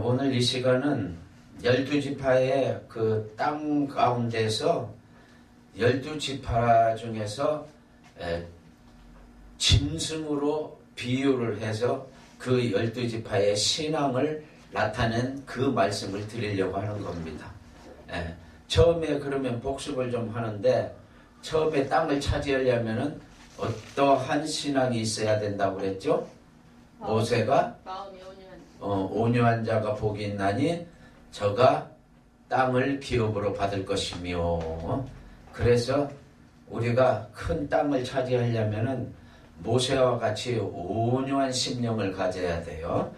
오늘 이 시간은 12지파의 그 땅 가운데서 12지파 중에서 짐승으로 비유를 해서 그 12지파의 신앙을 나타낸 그 말씀을 드리려고 하는 겁니다. 처음에 그러면 복습을 좀 하는데, 처음에 땅을 차지하려면은 어떠한 신앙이 있어야 된다고 그랬죠? 모세가 마음이 온유한 자가 복이 있나니 저가 땅을 기업으로 받을 것이며, 그래서 우리가 큰 땅을 차지하려면은 모세와 같이 온유한 심령을 가져야 돼요.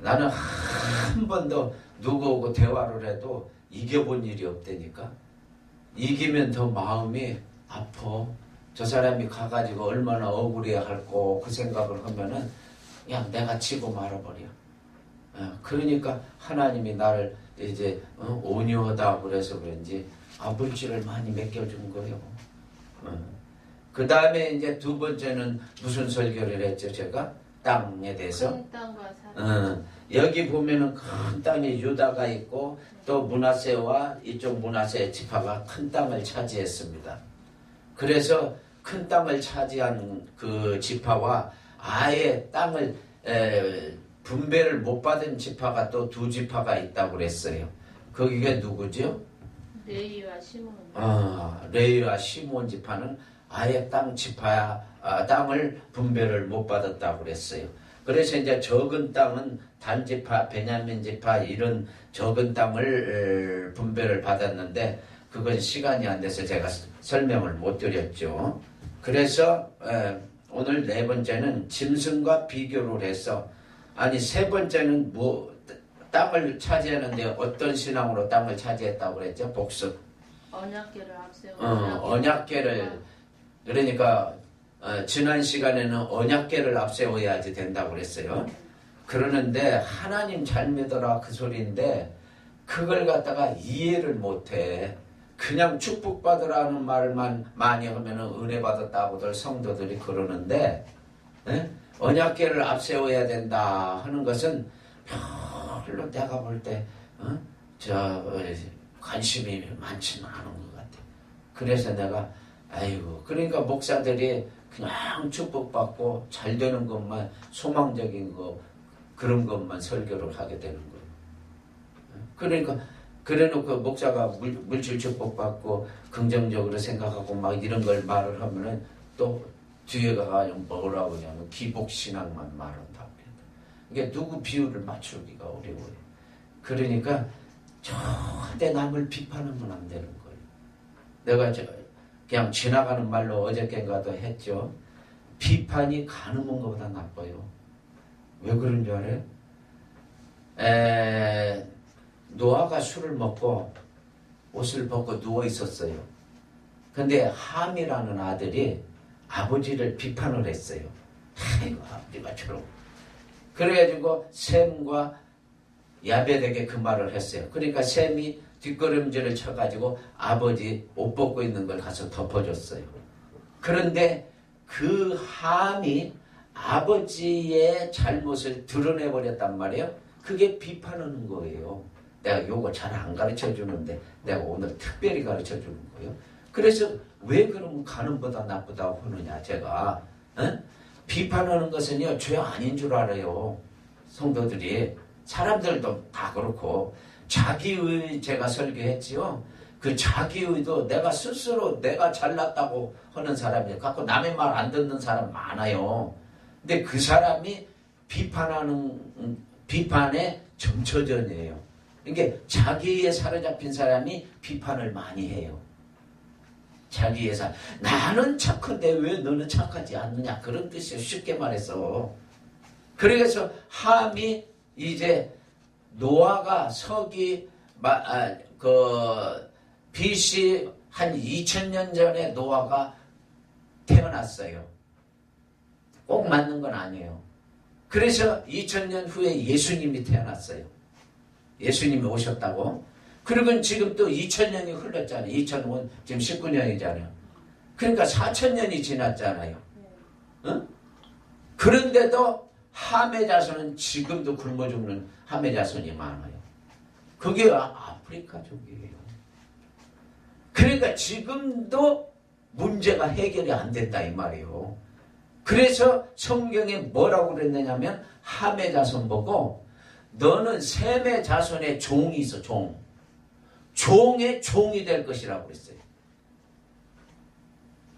나는 한 번도 누구하고 대화를 해도 이겨본 일이 없다니까. 이기면 더 마음이 아파. 저 사람이 가가지고 얼마나 억울해할고 그 생각을 하면은 그냥 내가 지고 말아버려. 그러니까 하나님이 나를 이제 온유하다 그래서 그런지 아버지를 많이 맡겨준 거예요. 그 다음에 이제 두 번째는 무슨 설교를 했죠? 제가 땅에 대해서. 큰 땅과 산. 여기 보면은 큰 땅에 유다가 있고 또 므낫세와 이쪽 므낫세 지파가 큰 땅을 차지했습니다. 그래서 큰 땅을 차지한 그 지파와 아예 땅을 분배를 못 받은 지파가 또 두 지파가 있다고 그랬어요. 거기가 누구죠? 레위와 시몬. 레위와 시몬 지파는 아예 땅을 분배를 못 받았다고 그랬어요. 그래서 이제 적은 땅은 단 지파, 베냐민 지파 이런 적은 땅을 분배를 받았는데 그건 시간이 안 돼서 제가 설명을 못 드렸죠. 그래서 오늘 네 번째는 짐승과 비교를 해서, 아니 세 번째는 땅을 차지하는데 어떤 신앙으로 땅을 차지했다고 그랬죠? 복습. 언약궤를 앞세우고. 언약궤를, 그러니까 지난 시간에는 언약궤를 앞세워야지 된다고 그랬어요. 그러는데 하나님 잘 믿어라 그 소리인데 그걸 갖다가 이해를 못해. 그냥 축복받으라는 말만 많이 하면은 은혜 받았다고들 성도들이 그러는데, 언약궤를 앞세워야 된다 하는 것은 별로 내가 볼 때 관심이 많지는 않은 것 같아. 그래서 내가 그러니까 목사들이 그냥 축복받고 잘 되는 것만, 소망적인 거 그런 것만 설교를 하게 되는 거예요. 그러니까 그래놓고 목사가 물질 축복받고 긍정적으로 생각하고 막 이런 걸 말을 하면은 또 뒤에 가서 뭐라고 하냐면 기복신앙만 말한다고 해요. 이게 누구 비율을 맞추기가 어려워요. 그러니까 절대 남을 비판하면 안 되는 거예요. 내가 그냥 지나가는 말로 어저께인가도 했죠. 비판이 가늠한 것보다 나빠요. 왜 그런 줄 알아요? 노아가 술을 먹고 옷을 벗고 누워 있었어요. 근데 함이라는 아들이 아버지를 비판을 했어요. 아이고 아버지가 저러고. 그래가지고 셈과 야벳에게 그 말을 했어요. 그러니까 셈이 뒷걸음질을 쳐가지고 아버지 옷 벗고 있는 걸 가서 덮어줬어요. 그런데 그 함이 아버지의 잘못을 드러내버렸단 말이에요. 그게 비판하는 거예요. 내가 요거 잘 안 가르쳐주는데 내가 오늘 특별히 가르쳐주는 거예요. 그래서 왜 그러면 가늠보다 나쁘다고 하느냐 제가. 비판하는 것은요 죄 아닌 줄 알아요. 성도들이. 사람들도 다 그렇고. 자기의 제가 설교했지요. 그 자기의도 내가 스스로 내가 잘났다고 하는 사람이 갖고 남의 말 안 듣는 사람 많아요. 근데 그 사람이 비판의 정처전이에요. 그러니까 자기에 사로잡힌 사람이 비판을 많이 해요. 자기의 나는 착한데 왜 너는 착하지 않느냐 그런 뜻이에요. 쉽게 말해서. 그래서 함이 이제 노아가 BC 한 2000년 전에 노아가 태어났어요. 꼭 맞는 건 아니에요. 그래서 2000년 후에 예수님이 태어났어요. 예수님이 오셨다고. 그리고 지금 또 2000년이 흘렀잖아요. 2000년 지금 19년이잖아요. 그러니까 4000년이 지났잖아요. 응? 그런데도 함의 자손은 지금도 굶어 죽는 함의 자손이 많아요. 그게 아프리카족이에요. 그러니까 지금도 문제가 해결이 안 된다 이 말이에요. 그래서 성경에 뭐라고 그랬느냐면 함의 자손 보고 너는 셈의 자손의 종이 있어. 종의 종이 될 것이라고 그랬어요.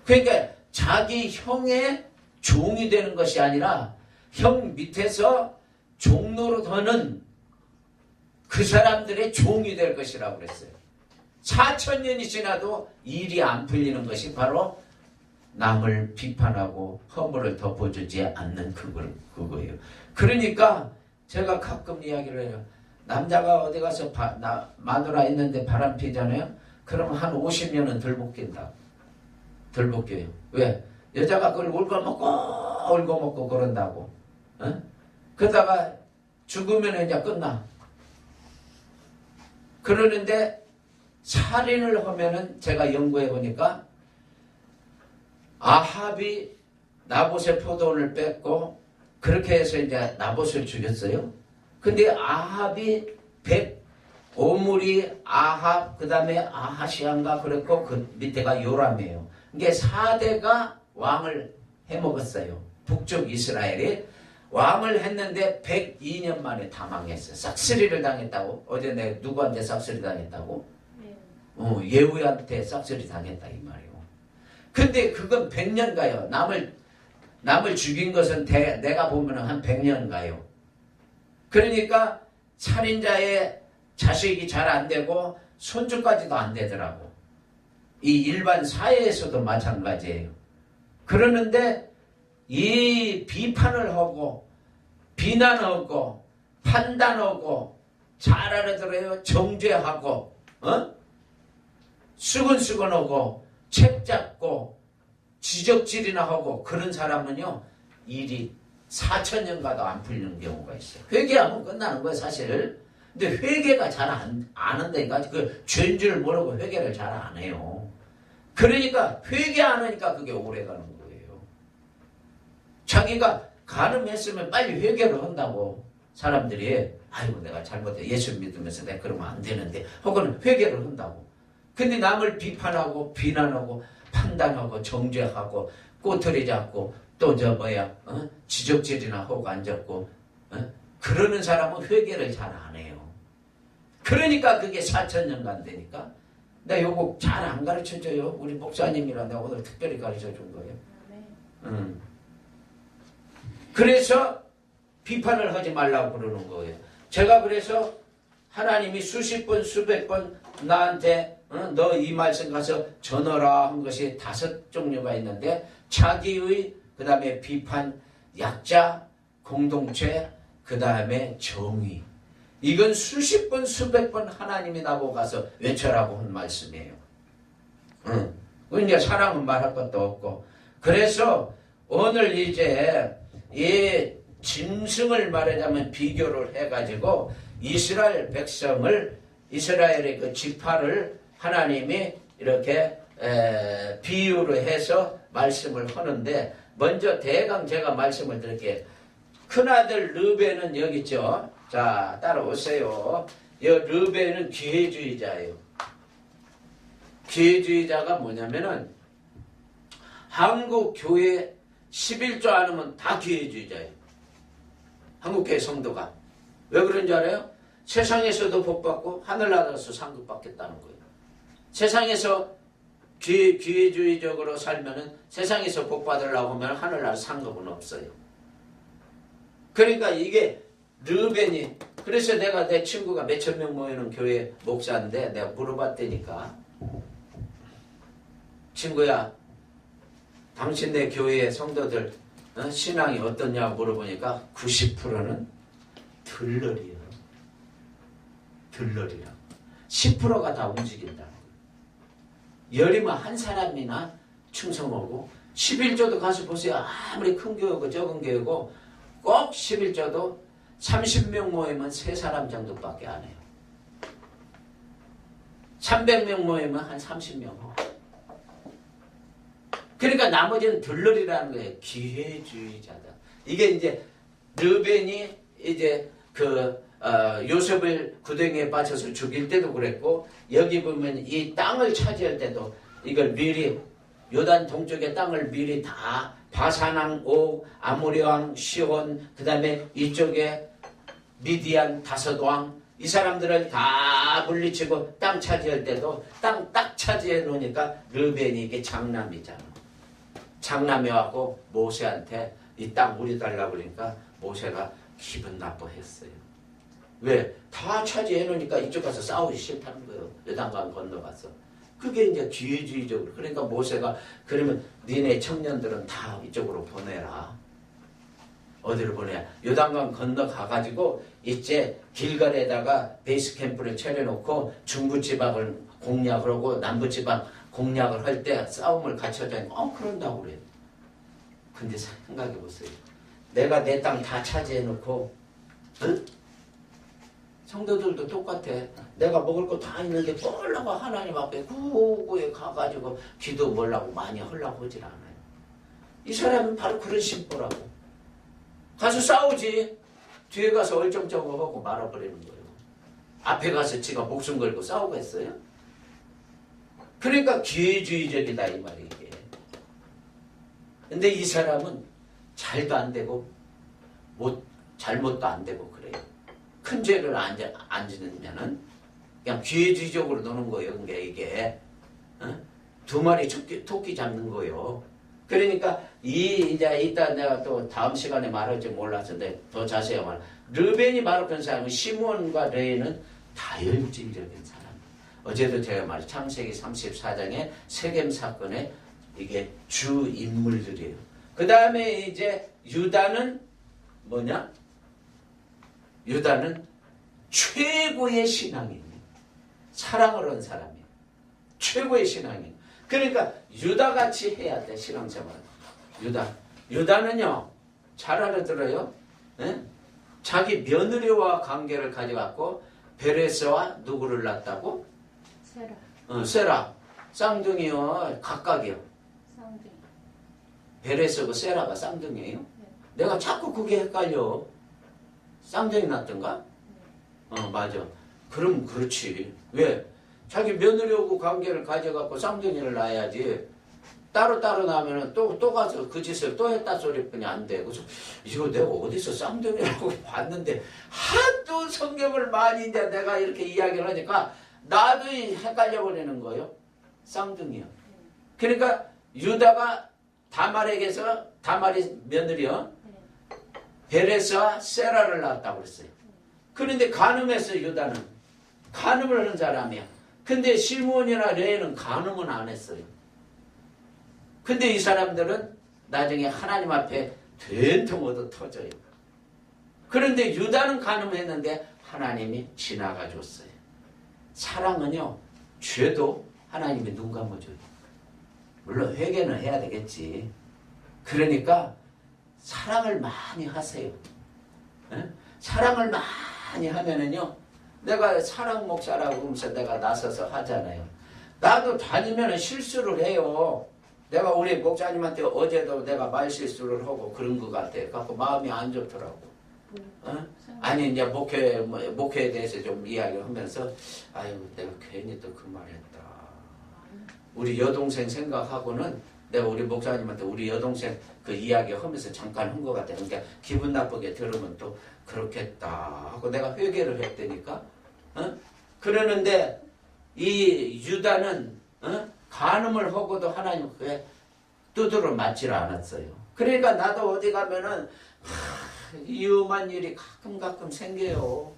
그러니까 자기 형의 종이 되는 것이 아니라 형 밑에서 종로로 더는 그 사람들의 종이 될 것이라고 그랬어요. 4,000년이 지나도 일이 안 풀리는 것이 바로 남을 비판하고 허물을 덮어주지 않는 그거예요. 그러니까 제가 가끔 이야기를 해요. 남자가 어디 가서 마누라 있는데 바람 피잖아요. 그러면 한 50년은 덜 벗긴다. 덜 벗겨요. 왜? 여자가 그걸 울고먹고 그런다고. 어? 그러다가 죽으면 이제 끝나. 그러는데 살인을 하면은 제가 연구해 보니까 아합이 나봇의 포도원을 뺏고 그렇게 해서 이제 나봇을 죽였어요. 근데 아합이 오므리, 아합, 그 다음에 아하시안가 그랬고 그 밑에가 요람이에요. 이게 4대가 왕을 해먹었어요. 북쪽 이스라엘이 왕을 했는데 102년 만에 다 망했어요. 싹쓸이를 당했다고. 어제 내가 누구한테 싹쓸이 당했다고? 예후한테 싹쓸이 당했다 이 말이에요. 근데 그건 100년 가요. 남을 죽인 것은 내가 보면 한 100년 가요. 그러니까 살인자의 자식이 잘 안 되고 손주까지도 안 되더라고. 이 일반 사회에서도 마찬가지예요. 그러는데 이 비판을 하고 비난하고 판단하고 잘 알아들어요. 정죄하고 수근수근하고 책 잡고 지적질이나 하고 그런 사람은요 일이 4,000년 가도 안 풀리는 경우가 있어요. 회개하면 끝나는 거예요 사실. 근데 회개가 잘 안 한다니까. 그 죄인 줄 모르고 회개를 잘 안 해요. 그러니까 회개 안 하니까 그게 오래 가는 거예요. 자기가 가늠했으면 빨리 회개를 한다고 사람들이. 아이고 내가 잘못해 예수 믿으면서 내가 그러면 안 되는데 혹은 회개를 한다고. 근데 남을 비판하고 비난하고 판단하고 정죄하고 꼬투리 잡고 또 지적질이나 하고 앉았고 그러는 사람은 회개를 잘 안 해요. 그러니까 그게 4,000년간 되니까 내가 요거 잘 안 가르쳐줘요. 우리 목사님이라 내가 오늘 특별히 가르쳐준 거예요. 그래서 비판을 하지 말라고 그러는 거예요. 제가 그래서 하나님이 수십 번 수백 번 나한테 너 이 말씀 가서 전하라 한 것이 5종류가 있는데 자기의 그 다음에 비판, 약자, 공동체, 그 다음에 정의. 이건 수십 번 수백 번 하나님이 나보고 가서 외쳐라고 한 말씀이에요. 이제 사랑은 말할 것도 없고. 그래서 오늘 이제 이 짐승을 말하자면 비교를 해가지고 이스라엘 백성을 이스라엘의 그 지파를 하나님이 이렇게 비유를 해서 말씀을 하는데 먼저 대강 제가 말씀을 드릴게요. 큰아들 르벤은 여기 있죠. 자 따라오세요. 이 르벤은 기회주의자예요. 기회주의자가 뭐냐면은 한국 교회 11조 안 하면 다 기회주의자예요. 한국 교회 성도가. 왜 그런지 알아요? 세상에서도 복받고 하늘나라에서 상급 받겠다는 거예요. 세상에서 기회주의적으로 살면은 세상에서 복받으려고 하면 하늘나라 상급은 없어요. 그러니까 이게 르벤이 그래서 내가 내 친구가 몇천 명 모이는 교회 목사인데 내가 물어봤다니까 친구야 당신네 교회 성도들 신앙이 어떻냐고 물어보니까 90%는 들러리야. 들러리라. 10%가 다 움직인다. 열이면 한 사람이나 충성하고 11조도 가서 보세요. 아무리 큰 교회고 적은 교회고 꼭 11조도 30명 모이면 3사람 정도밖에 안 해요. 300명 모이면 한 30명 하고. 그러니까 나머지는 들러리라는 거예요. 기회주의자다. 이게 이제 르벤이 이제 요셉을 구덩이에 빠져서 죽일 때도 그랬고, 여기 보면 이 땅을 차지할 때도 이걸 미리 요단 동쪽의 땅을 미리 다 바산왕 옥, 아모리 왕 시온, 그 다음에 이쪽에 미디안 다섯 왕, 이 사람들을 다 물리치고 땅 차지할 때도 땅 딱 차지해 놓으니까 르벤이 이게 장남이잖아. 장남이 왔고 모세한테 이 땅 우리 달라고 그러니까 모세가 기분 나빠했어요. 왜? 다 차지해 놓으니까 이쪽 가서 싸우기 싫다는 거예요. 요단강 건너가서. 그게 이제 기회주의적으로. 그러니까 모세가 그러면 니네 청년들은 다 이쪽으로 보내라. 어디로 보내야? 요단강 건너가가지고 이제 길갈에다가 베이스 캠프를 차려놓고 중부지방을 공략을 하고 남부지방 공략을 할 때 싸움을 같이 하자니까 그런다고 그래요. 근데 생각해보세요. 내가 내 땅 다 차지해놓고 응? 성도들도 똑같아. 내가 먹을 거 다 있는데 뭐라고 하나님 앞에 구구에 가가지고 기도 뭐라고 많이 하려고 하질 않아요. 이 사람은 바로 그런 심보라고. 가서 싸우지. 뒤에 가서 얼쩡쩡하고 말아버리는 거예요. 앞에 가서 지가 목숨 걸고 싸우겠어요? 그러니까 기회주의적이다 이 말이에요. 근데 이 사람은 잘도 안 되고 잘못도 안 되고 그래요. 큰 죄를 안 지으면은 그냥 기회주의적으로 노는 거예요. 그러니까 이게 두 마리 토끼 잡는 거예요. 그러니까 이제 이따 내가 또 다음 시간에 말할지 몰랐는데 더 자세히 말. 르벤이 바로 그런 사람은 시몬과 레이는 다혈질적인 사람. 어제도 제가 말했죠. 창세기 34장의 세겜 사건에 이게 주 인물들이에요. 그 다음에 이제 유다는 뭐냐? 유다는 최고의 신앙인이에요. 사랑을 한 사람이에요. 최고의 신앙인. 그러니까 유다같이 해야 돼 신앙생활. 유다는요 잘 알아들어요. 네? 자기 며느리와 관계를 가져갖고 베레스와 누구를 낳았다고? 세라. 세라. 쌍둥이요. 각각이요. 쌍둥이. 베레스하고 세라가 쌍둥이에요? 네. 내가 자꾸 그게 헷갈려. 쌍둥이 낳던가? 네. 맞아. 그럼 그렇지. 왜? 자기 며느리하고 관계를 가져갖고 쌍둥이를 낳아야지. 따로따로 나면은 또 가서 그 짓을 또 했다 소리뿐이 안 돼. 그래서 이거 내가 어디서 쌍둥이라고 봤는데 하도 성경을 많이 이제 내가 이렇게 이야기를 하니까 나도 헷갈려 버리는 거예요. 쌍둥이요. 그러니까 유다가 다말에게서 다말이 며느리요. 베레스와 세라를 낳았다고 그랬어요. 그런데 간음했어요. 유다는. 간음을 하는 사람이야. 근데 시몬이나 레이는 간음은 안 했어요. 근데 이 사람들은 나중에 하나님 앞에 된통 얻어 터져요. 그런데 유다는 간음했는데 하나님이 지나가 줬어요. 사랑은요, 죄도 하나님이 눈 감아줘요. 물론 회개는 해야 되겠지. 그러니까 사랑을 많이 하세요. 에? 사랑을 많이 하면은요, 내가 사랑 목사라고 하면서 내가 나서서 하잖아요. 나도 다니면 실수를 해요. 내가 우리 목사님한테 어제도 내가 말실수를 하고 그런 것 같아. 그래서 마음이 안 좋더라고. 아니 이제 목회에 대해서 좀 이야기를 하면서 아유 내가 괜히 또 그 말했다. 우리 여동생 생각하고는 내가 우리 목사님한테 우리 여동생 그 이야기 하면서 잠깐 한 것 같아. 그러니까 기분 나쁘게 들으면 또 그렇겠다 하고 내가 회개를 했다니까. 그러는데 이 유다는 간음을 하고도 하나님 그에 두드러 맞지를 않았어요. 그러니까 나도 어디 가면은 위험한 일이 가끔 생겨요.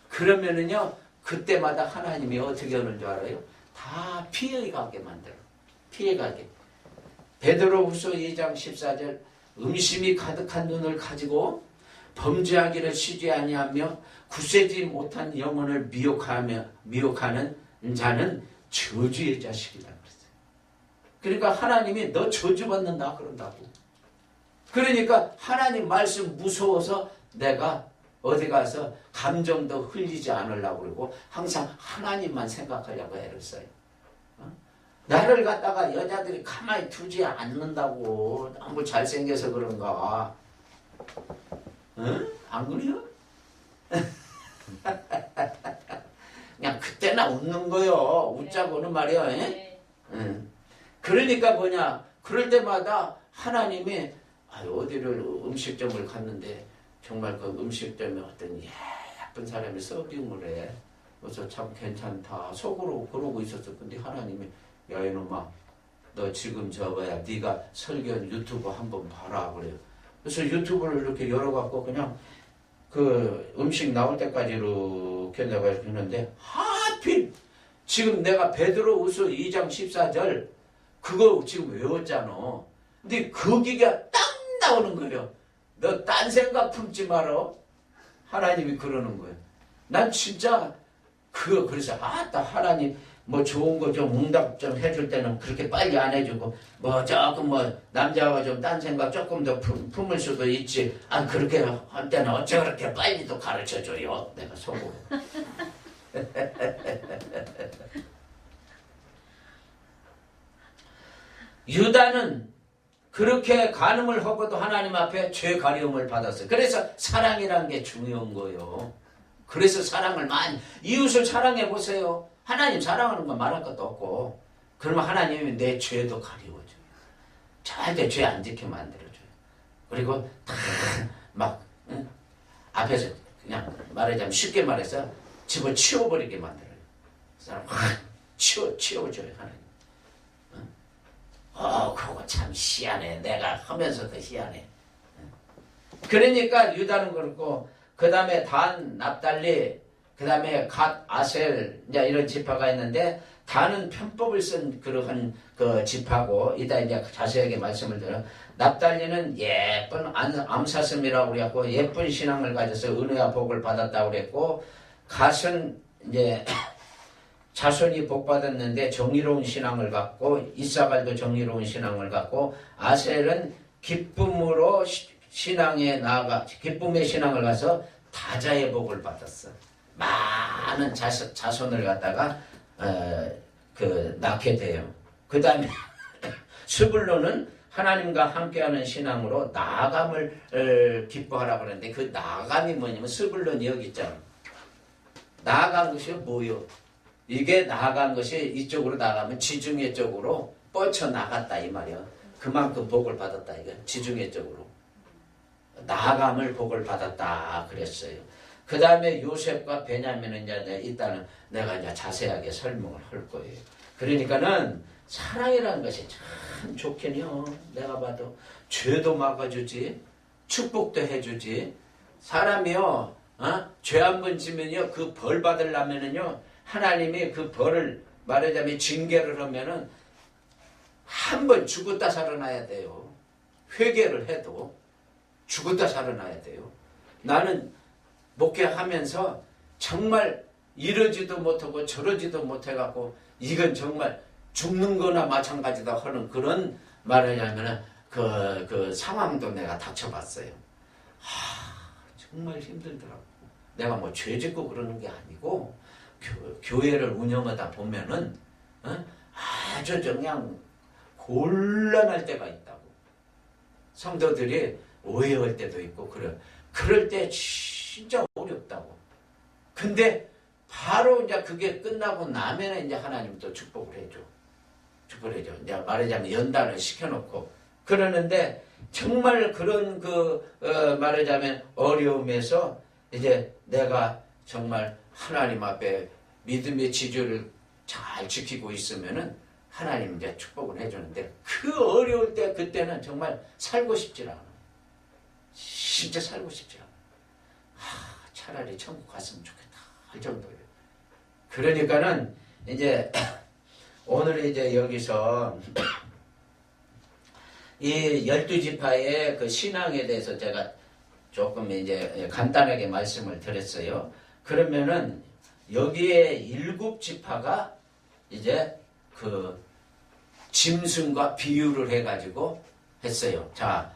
그러면은요 그때마다 하나님이 어떻게 하는 줄 알아요? 다 피해가게 만들어. 피해가게. 베드로후서 2장 14절 음심이 가득한 눈을 가지고 범죄하기를 쉬지 아니하며 굳세지 못한 영혼을 미혹하는 자는 저주의 자식이다 그랬어요. 그러니까 하나님이 너 저주받는다 그런다고. 그러니까 하나님 말씀 무서워서 내가 어디 가서 감정도 흘리지 않으려고 그러고 항상 하나님만 생각하려고 애를 써요. 나를 갖다가 여자들이 가만히 두지 않는다고. 너무 잘생겨서 그런가. 응? 안 그래요? 그냥 그때나 웃는 거요. 웃자고는 말이야. 네. 응. 그러니까 뭐냐, 그럴 때마다 하나님이 어디를 음식점을 갔는데 정말 그 음식점에 어떤 예쁜 사람이 서빙을 해. 그래서 참 괜찮다 속으로 그러고 있었어. 근데 하나님이 야 이놈아 너 지금 네가 설교한 유튜브 한번 봐라 그래요. 그래서 유튜브를 이렇게 열어갖고 그냥 그 음식 나올 때까지 이렇게 내가 했는데 하필 지금 내가 베드로후서 2장 14절 그거 지금 외웠잖아. 근데 거기가 딱 나오는 거예요. 너 딴 생각 품지 마라. 하나님이 그러는 거예요. 난 진짜 그래서 나 하나님 뭐 좋은 거 좀 응답 좀 해줄 때는 그렇게 빨리 안 해주고 뭐 조금 뭐 남자가 좀 딴 생각 조금 더 품을 수도 있지. 그렇게 할 때는 어째 그렇게 빨리 또 가르쳐줘요. 내가 속으로. 유다는 그렇게 간음을 하고도 하나님 앞에 죄 가려움을 받았어요. 그래서 사랑이라는 게 중요한 거예요. 그래서 사랑을 이웃을 사랑해 보세요. 하나님 사랑하는 건 말할 것도 없고 그러면 하나님이 내 죄도 가려워줘요. 절대 죄 안 지켜 만들어줘요. 그리고 막 앞에서 그냥 말하자면 쉽게 말해서 집어치워버리게 만들어요. 사람 확 치워줘요 하나님. 그거 참 희한해. 내가 하면서도 희한해. 그러니까 유다는 그렇고 그 다음에 단, 납달리, 그 다음에 갓, 아셀 이제 이런 지파가 있는데 단은 편법을 쓴 그러한 그 지파고 이따 이제 자세하게 말씀을 드려. 납달리는 예쁜 암사슴이라고 그랬고 예쁜 신앙을 가져서 은혜와 복을 받았다고 그랬고 갓은 이제 자손이 복받았는데 정의로운 신앙을 갖고 이사갈도 정의로운 신앙을 갖고 아셀은 기쁨으로 기쁨의 신앙을 가서 다자의 복을 받았어. 많은 자손을 갖다가 낳게 돼요. 그 다음에 스불론은 하나님과 함께하는 신앙으로 나아감을 기뻐하라고 그러는데 그 나아감이 뭐냐면 스불론이 여기 있잖아. 나아간 것이 뭐요? 이게 나아간 것이 이쪽으로 나가면 지중해 쪽으로 뻗쳐나갔다 이 말이야. 그만큼 복을 받았다 이거 지중해 쪽으로. 나아감을 복을 받았다 그랬어요. 그 다음에 요셉과 베냐민은 이제 일단은 내가 이제 자세하게 설명을 할 거예요. 그러니까는 사랑이라는 것이 참 좋겠네요. 내가 봐도 죄도 막아주지, 축복도 해주지. 사람이요, 죄 한 번 지면요, 그 벌 받으려면은요, 하나님이 그 벌을 말하자면 징계를 하면은 한 번 죽었다 살아나야 돼요. 회개를 해도 죽었다 살아나야 돼요. 나는 목회하면서 정말 이러지도 못하고 저러지도 못해갖고 이건 정말 죽는 거나 마찬가지다 하는 그런 말하자면 그 상황도 내가 닥쳐봤어요. 정말 힘들더라고. 내가 뭐 죄 짓고 그러는 게 아니고 교회를 운영하다 보면은 아주 그냥 곤란할 때가 있다고. 성도들이 오해할 때도 있고 그래. 그럴 때 진짜 어렵다고. 근데 바로 이제 그게 끝나고 나면은 이제 하나님 또 축복을 해줘. 축복을 해줘. 이제 말하자면 연단을 시켜놓고 그러는데 정말 그런 말하자면 어려움에서 이제 내가 정말 하나님 앞에 믿음의 지조를 잘 지키고 있으면은 하나님 이제 축복을 해주는데 그 어려울 때 그때는 정말 살고 싶지 않아. 진짜 살고 싶지 않아. 차라리 천국 갔으면 좋겠다 할 정도예요. 그러니까는 이제 오늘 이제 여기서 이 12지파의 그 신앙에 대해서 제가 조금 이제 간단하게 말씀을 드렸어요. 그러면은 여기에 7지파가 이제 그 짐승과 비유를 해가지고 했어요. 자,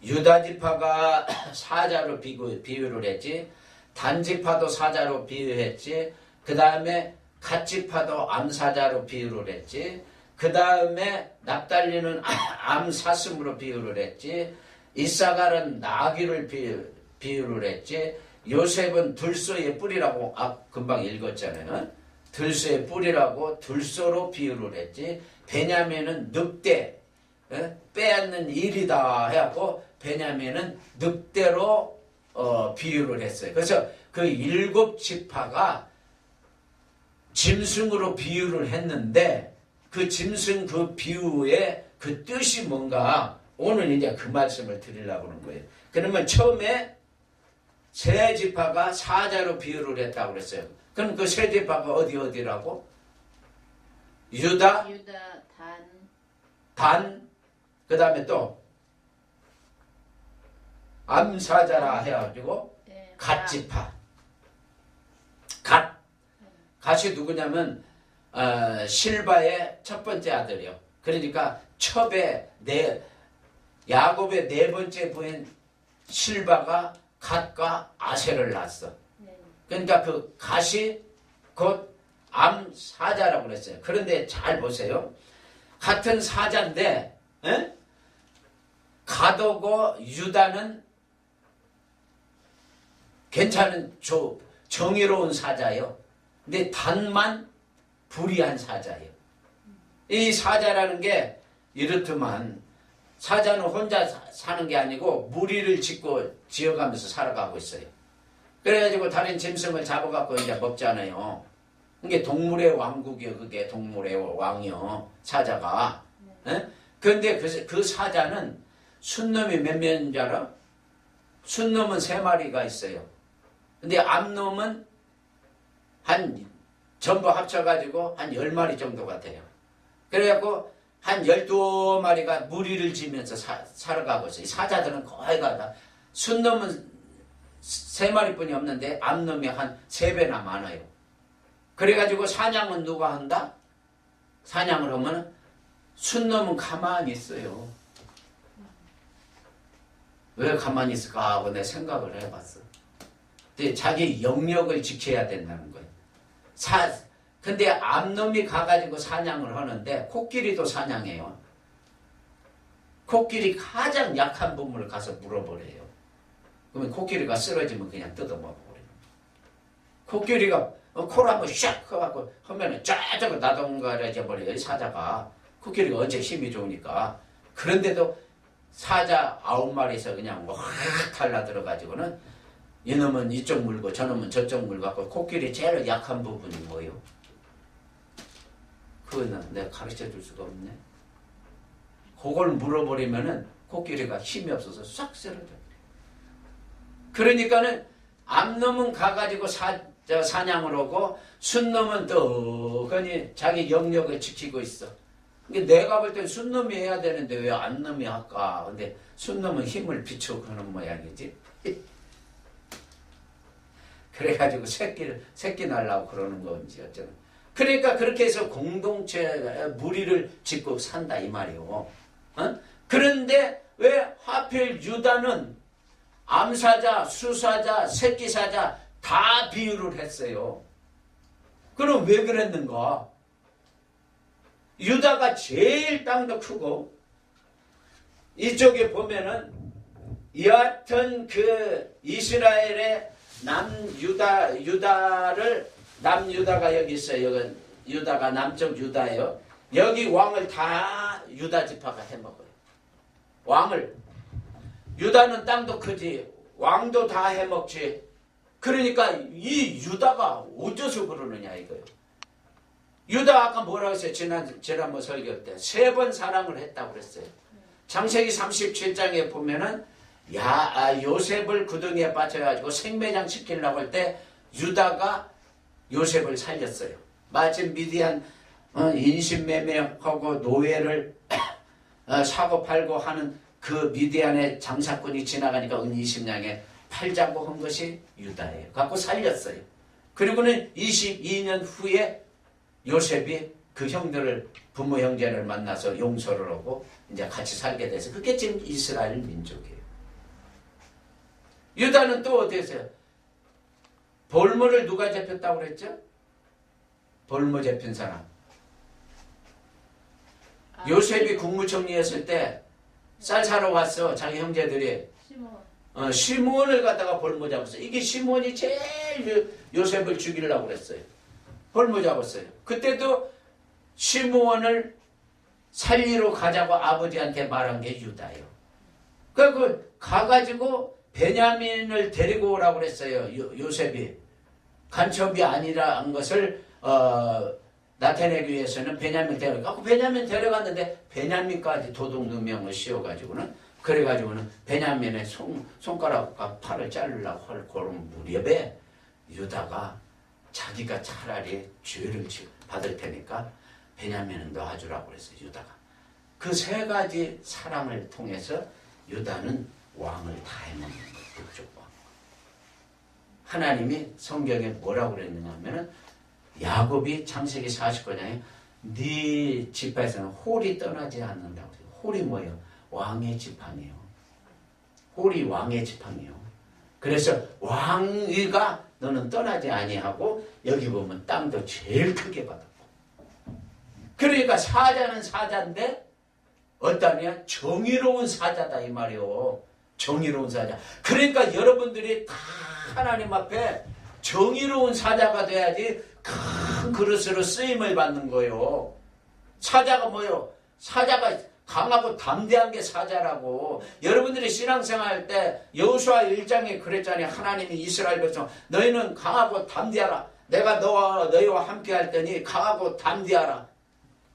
유다지파가 사자로 비유를 했지, 단지파도 사자로 비유했지, 그 다음에 갓지파도 암사자로 비유를 했지, 그 다음에 납달리는 암사슴으로 비유를 했지, 이사갈은 나귀를 비유를 했지. 요셉은 들소의 뿌리라고 금방 읽었잖아요. 들소의 뿌리라고 들소로 비유를 했지. 베냐민은 늑대, 빼앗는 일이다 해갖고 베냐민은 늑대로 비유를 했어요. 그래서 그 7지파가 짐승으로 비유를 했는데 그 짐승 그 비유의 그 뜻이 뭔가 오늘 이제 그 말씀을 드리려고 하는 거예요. 그러면 처음에 세 지파가 사자로 비유를 했다고 그랬어요. 그럼 그 세 지파가 어디라고? 유다, 단, 그 다음에 또 암사자라 해가지고 네, 갓지파. 갓이 누구냐면 실바의 첫 번째 아들이요. 그러니까 야곱의 네 번째 부인 실바가 갓과 아셀을 낳았어. 네. 그러니까 그 갓이 곧 암사자라고 그랬어요. 그런데 잘 보세요. 같은 사자인데 갓하고 유다는 괜찮은 정의로운 사자예요. 근데 단만 불의한 사자예요. 이 사자라는 게 이렇더만 사자는 혼자 사는 게 아니고 무리를 짓고 지어가면서 살아가고 있어요. 그래가지고 다른 짐승을 잡아갖고 이제 먹잖아요. 이게 동물의 왕국이요. 그게 동물의 왕이요. 사자가. 그런데 그 사자는 순놈이 몇 명인 줄 알아? 순놈은 3마리가 있어요. 근데 암놈은 전부 합쳐가지고 한 10마리 정도 같아요. 그래갖고 한 12마리가 무리를 지면서 살아가고 있어요. 사자들은 거의 다 순놈은 3마리뿐이 없는데 암놈이 한 3배나 많아요. 그래가지고 사냥은 누가 한다? 사냥을 하면 순놈은 가만히 있어요. 왜 가만히 있을까 하고 내 생각을 해봤어. 근데 자기 영역을 지켜야 된다는 거예요. 근데 암놈이 가가지고 사냥을 하는데 코끼리도 사냥해요. 코끼리 가장 약한 부분을 가서 물어버려요. 그러면 코끼리가 쓰러지면 그냥 뜯어먹어버려요. 코끼리가 코를 한번 샥 해갖고 하면은 쫙쫙 나동가려져 버려요. 사자가. 코끼리가 어째 힘이 좋으니까. 그런데도 사자 9마리에서 그냥 확 달라들어가지고는 이놈은 이쪽 물고 저놈은 저쪽 물고 갖고 코끼리 제일 약한 부분이 뭐예요? 그거는 내가 가르쳐 줄 수가 없네. 그걸 물어버리면은 코끼리가 힘이 없어서 싹 쓰러져. 그러니까는 암놈은 가가지고 사냥을 하고 순놈은 떡하니 자기 영역을 지키고 있어. 내가 볼 땐 순놈이 해야 되는데 왜 암놈이 할까? 근데 순놈은 힘을 비추고 그러는 모양이지. 그래가지고 새끼 날라고 그러는 건지 어쩌나. 그러니까 그렇게 해서 공동체 무리를 짓고 산다 이 말이요. 그런데 왜 하필 유다는 암사자, 수사자, 새끼사자 다 비유를 했어요. 그럼 왜 그랬는가? 유다가 제일 땅도 크고 이쪽에 보면은 여하튼 그 이스라엘의 남유다가 여기 있어요. 유다가 남쪽 유다예요. 여기 왕을 다 유다 지파가 해먹어요. 왕을. 유다는 땅도 크지 왕도 다 해먹지. 그러니까 이 유다가 어째서 그러느냐 이거예요. 유다 아까 뭐라고 했어요? 지난번 설교 때 3번 사랑을 했다고 그랬어요. 창세기 37장에 보면은 요셉을 구덩이에 빠져가지고 생매장 시키려고 할 때 유다가 요셉을 살렸어요. 마침 미디안 인신매매하고 노예를 사고 팔고 하는 그 미디안의 장사꾼이 지나가니까 은 20냥에 팔자고 한 것이 유다예요. 갖고 살렸어요. 그리고는 22년 후에 요셉이 그 형들을 부모 형제를 만나서 용서를 하고 이제 같이 살게 돼서 그게 지금 이스라엘 민족이에요. 유다는 또 어디 있어요? 볼모를 누가 잡혔다고 그랬죠? 볼모 잡힌 사람. 요셉이 국무총리였을 때 쌀 사러 왔어. 자기 형제들이. 시몬. 시몬을 갖다가 볼모 잡았어요. 이게 시몬이 제일 요셉을 죽이려고 그랬어요. 볼모 잡았어요. 그때도 시몬을 살리러 가자고 아버지한테 말한 게 유다예요. 그 가가지고 베냐민을 데리고 오라고 그랬어요. 요셉이. 간첩이 아니라는 것을 나타내기 위해서는 베냐민 데려가. 베냐민 데려갔는데 베냐민까지 도둑 누명을 씌워가지고는 그래가지고는 베냐민의 손가락과 팔을 자르려고 할 그런 무렵에 유다가 자기가 차라리 죄를 받을 테니까 베냐민은 놔주라고 그랬어요. 유다가. 그 세 가지 사랑을 통해서 유다는 왕을 다 해먹는 거예요. 북쪽 왕. 하나님이 성경에 뭐라고 그랬느냐 하면은 야곱이 창세기 49장에 네 지파에서는 홀이 떠나지 않는다고 해요. 홀이 뭐예요? 왕의 지팡이에요. 홀이 왕의 지팡이에요. 그래서 왕위가 너는 떠나지 아니하고 여기 보면 땅도 제일 크게 받았고. 그러니까 사자는 사자인데 어떠냐? 정의로운 사자다 이 말이요. 정의로운 사자. 그러니까 여러분들이 다 하나님 앞에 정의로운 사자가 돼야지 큰 그릇으로 쓰임을 받는 거예요. 사자가 뭐예요? 사자가 강하고 담대한 게 사자라고. 여러분들이 신앙생활 때 여호수아 1장에 그랬잖아요. 하나님이 이스라엘 백성 너희는 강하고 담대하라. 내가 너희와 함께 할 때니 강하고 담대하라.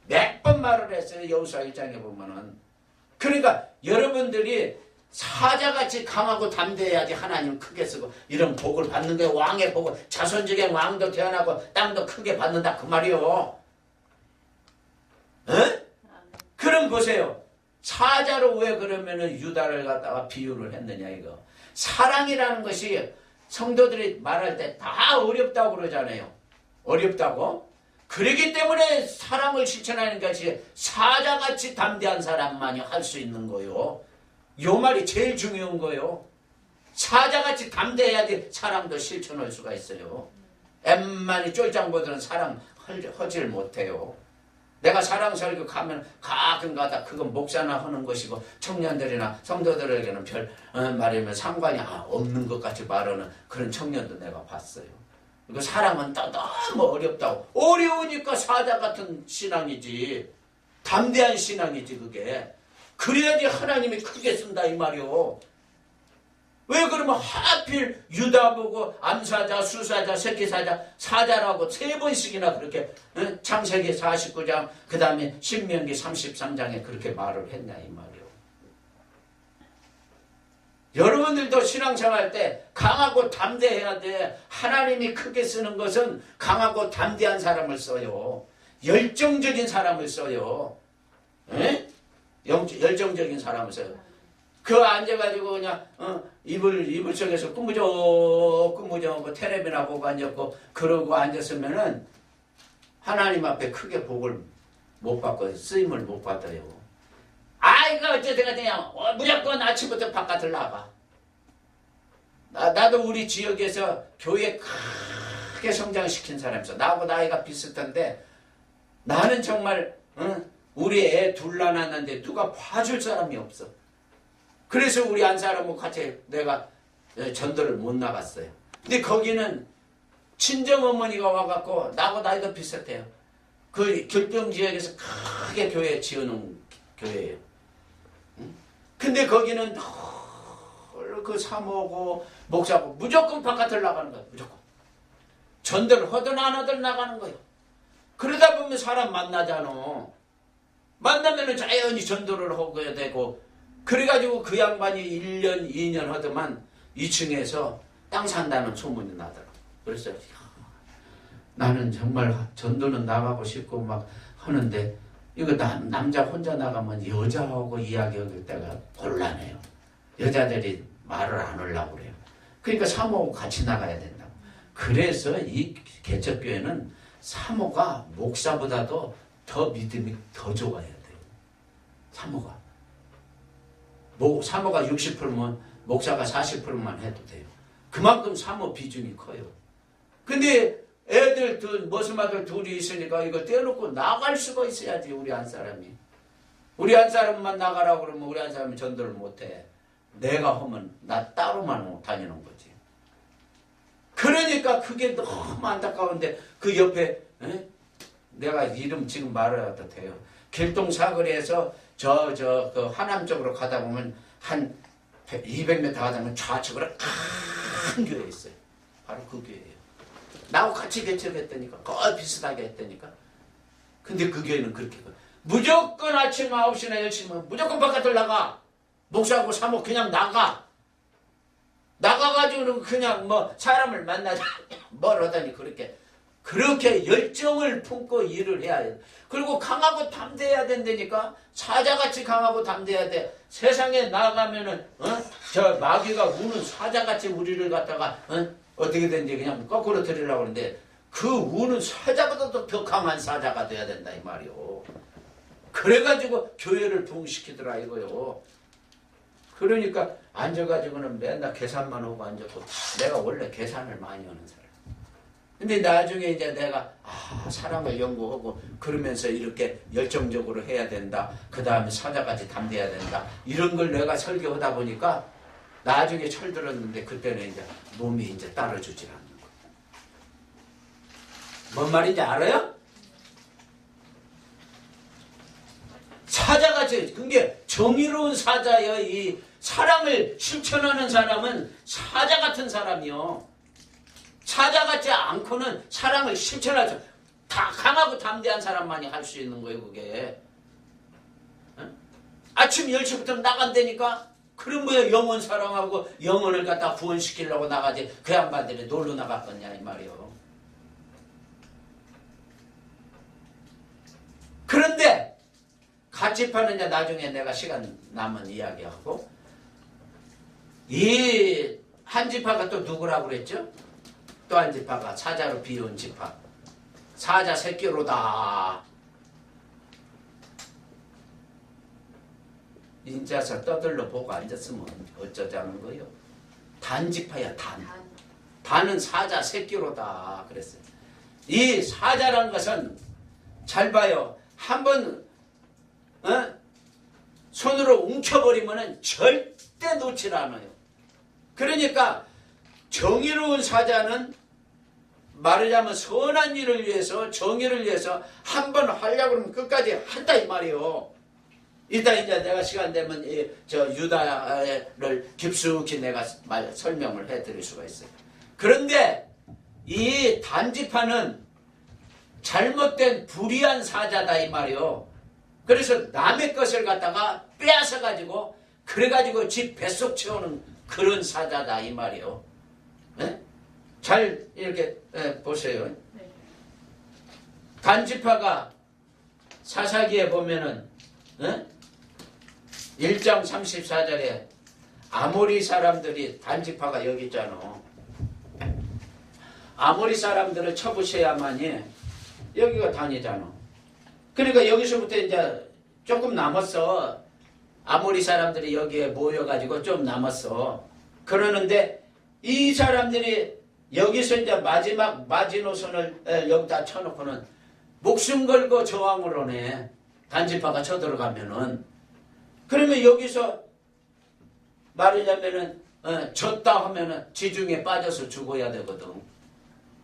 몇 번 말을 했어요. 여호수아 1장에 보면은. 그러니까 여러분들이 사자같이 강하고 담대해야지 하나님 크게 쓰고 이런 복을 받는 거예요. 왕의 복을. 자손중에 왕도 태어나고 땅도 크게 받는다 그 말이요. 에? 그럼 보세요. 사자로 왜 그러면은 유다를 갖다가 비유를 했느냐 이거. 사랑이라는 것이 성도들이 말할 때 다 어렵다고 그러잖아요. 어렵다고. 그러기 때문에 사랑을 실천하는 것이 사자같이 담대한 사람만이 할 수 있는 거요. 요 말이 제일 중요한 거요. 사자같이 담대해야지 사랑도 실천할 수가 있어요. 엠만이 쫄짱보들은 사랑 하질 못해요. 내가 사랑 설교 가면 가끔가다 그건 목사나 하는 것이고 청년들이나 성도들에게는 별 말이면 상관이 없는 것 같이 말하는 그런 청년도 내가 봤어요. 그 사랑은 너무 어렵다고. 어려우니까 사자 같은 신앙이지. 담대한 신앙이지 그게. 그래야지 하나님이 크게 쓴다 이 말이오. 왜 그러면 하필 유다 보고 암사자, 수사자, 새끼사자, 사자라고 세 번씩이나 그렇게 창세기 49장 그 다음에 신명기 33장에 그렇게 말을 했냐 이 말이오. 여러분들도 신앙생활 때 강하고 담대해야 돼. 하나님이 크게 쓰는 것은 강하고 담대한 사람을 써요. 열정적인 사람을 써요. 에? 열정적인 사람을 써요. 그 앉아가지고 그냥 이불 속에서 꾸무적 뭐 텔레비나 보고 앉았고 그러고 앉았으면은 하나님 앞에 크게 복을 못 받고 쓰임을 못 받아요. 이거 어쨌든 그냥 무조건 아침부터 바깥을 나가. 나도 우리 지역에서 교회 크게 성장시킨 사람이었어. 나하고 나이가 비슷한데 나는 정말 우리 애 둘 낳았는데 누가 봐줄 사람이 없어. 그래서 우리 한 사람하고 같이 내가 전도를 못 나갔어요. 근데 거기는 친정어머니가 와갖고 나하고 나이가 비슷해요. 그 결병 지역에서 크게 교회 지어놓은 교회예요. 근데 거기는 그 사모고 목사고 무조건 바깥을 나가는 거예요. 무조건. 전도를 하든 안 하든 나가는 거예요. 그러다 보면 사람 만나잖아. 만나면은 자연히 전도를 하게 되고 그래가지고 그 양반이 1년 2년 하더만 2층에서 땅 산다는 소문이 나더라고. 그래서 나는 정말 전도는 나가고 싶고 막 하는데 이거 남자 혼자 나가면 여자하고 이야기할 때가 곤란해요. 여자들이 말을 안 하려고 그래요. 그러니까 사모하고 같이 나가야 된다고. 그래서 이 개척교회는 사모가 목사보다도 더 믿음이 더 좋아야 돼요. 사모가. 사모가 60%면 목사가 40%만 해도 돼요. 그만큼 사모 비중이 커요. 근데 애들 머슴아들 둘이 있으니까 이거 떼어놓고 나갈 수가 있어야지 우리 한 사람이. 우리 한 사람만 나가라고 그러면 우리 한 사람이 전도를 못해. 내가 하면 나 따로만 다니는 거지. 그러니까 그게 너무 안타까운데 그 옆에 내가 이름 지금 말해도 돼요. 길동 사거리에서 그 하남 쪽으로 가다 보면 한 200m 가다 보면 좌측으로 큰 교회 있어요. 바로 그 교회예요. 나하고 같이 개척했다니까. 거의 비슷하게 했다니까. 근데 그 교회는 그렇게 무조건 아침 9시나 10시면 무조건 바깥을 나가. 목사하고 사모 그냥 나가. 나가가지고는 그냥 뭐 사람을 만나자 뭘 하다니 그렇게 열정을 품고 일을 해야 해. 그리고 강하고 담대해야 된다니까. 사자같이 강하고 담대해야 돼. 세상에 나가면은 저 마귀가 우는 사자같이 우리를 갖다가 어떻게 된지 그냥 거꾸로 들으려고 하는데 그 우는 사자보다도 더 강한 사자가 돼야 된다 이 말이요. 그래가지고 교회를 부흥시키더라 이거요. 그러니까 앉아가지고는 맨날 계산만 하고 앉았고 내가 원래 계산을 많이 하는 사람. 근데 나중에 이제 내가 사람을 연구하고 그러면서 이렇게 열정적으로 해야 된다. 그 다음에 사자같이 담대해야 된다. 이런 걸 내가 설교하다 보니까 나중에 철들었는데 그때는 이제 몸이 이제 따라주질 않는 거예요. 뭔 말인지 알아요? 사자같이 그게 정의로운 사자예요. 이 사랑을 실천하는 사람은 사자 같은 사람이요. 사자같지 않고는 사랑을 실천하죠. 다 강하고 담대한 사람만이 할 수 있는 거예요. 그게 아침 10시부터 나간다니까. 그럼 뭐야 영혼 사랑하고 영혼을 갖다 구원시키려고 나가지 그 양반들이 놀러 나갔겠냐 이 말이요. 그런데 같이 파느냐 나중에 내가 시간 남은 이야기하고 이 한 지파가 또 누구라고 그랬죠? 또 한 지파가 사자로 비운 지파. 사자 새끼로다. 인자서 떠들러 보고 앉았으면 어쩌자는 거요? 단지파야 단. 단은 사자 새끼로다 그랬어요. 이 사자란 것은 잘 봐요. 한번 손으로 움켜버리면 절대 놓질 않아요. 그러니까 정의로운 사자는 말하자면 선한 일을 위해서 정의를 위해서 한번 하려고 그러면 끝까지 한다 이 말이에요. 이따 이제 내가 시간 되면 저 유다를 깊숙이 내가 설명을 해드릴 수가 있어요. 그런데 이 단지파는 잘못된 불의한 사자다 이 말이요. 그래서 남의 것을 갖다가 빼앗아 가지고 그래가지고 집 뱃속 채우는 그런 사자다 이 말이요. 네? 잘 이렇게 보세요. 네. 단지파가 사사기에 보면은 1장 34절에 아모리 사람들이 단지파가 여기 있잖아. 아모리 사람들을 쳐부셔야만이 여기가 단이잖아. 그러니까 여기서부터 이제 조금 남았어. 아모리 사람들이 여기에 모여가지고 좀 남았어. 그러는데 이 사람들이 여기서 이제 마지막 마지노선을 여기다 쳐놓고는 목숨 걸고 저항을 하네. 단지파가 쳐들어가면은. 그러면 여기서 말하자면은 졌다 하면은 지중해 빠져서 죽어야 되거든.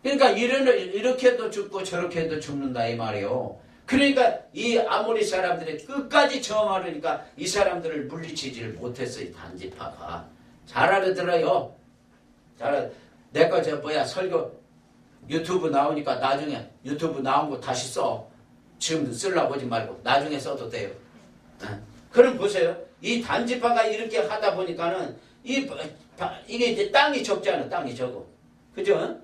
그러니까 이렇게도 죽고 저렇게도 죽는다 이 말이요. 그러니까 이 아모리 사람들이 끝까지 저항하려니까 이 사람들을 물리치지를 못했어 이 단지파가. 잘 알아들어요. 내거 설교 유튜브 나오니까 나중에 유튜브 나온 거 다시 써. 지금 쓰려고 하지 말고 나중에 써도 돼요. 그럼 보세요. 이 단지파가 이렇게 하다 보니까는 이게 이제 땅이 적잖아. 땅이 적어. 그죠?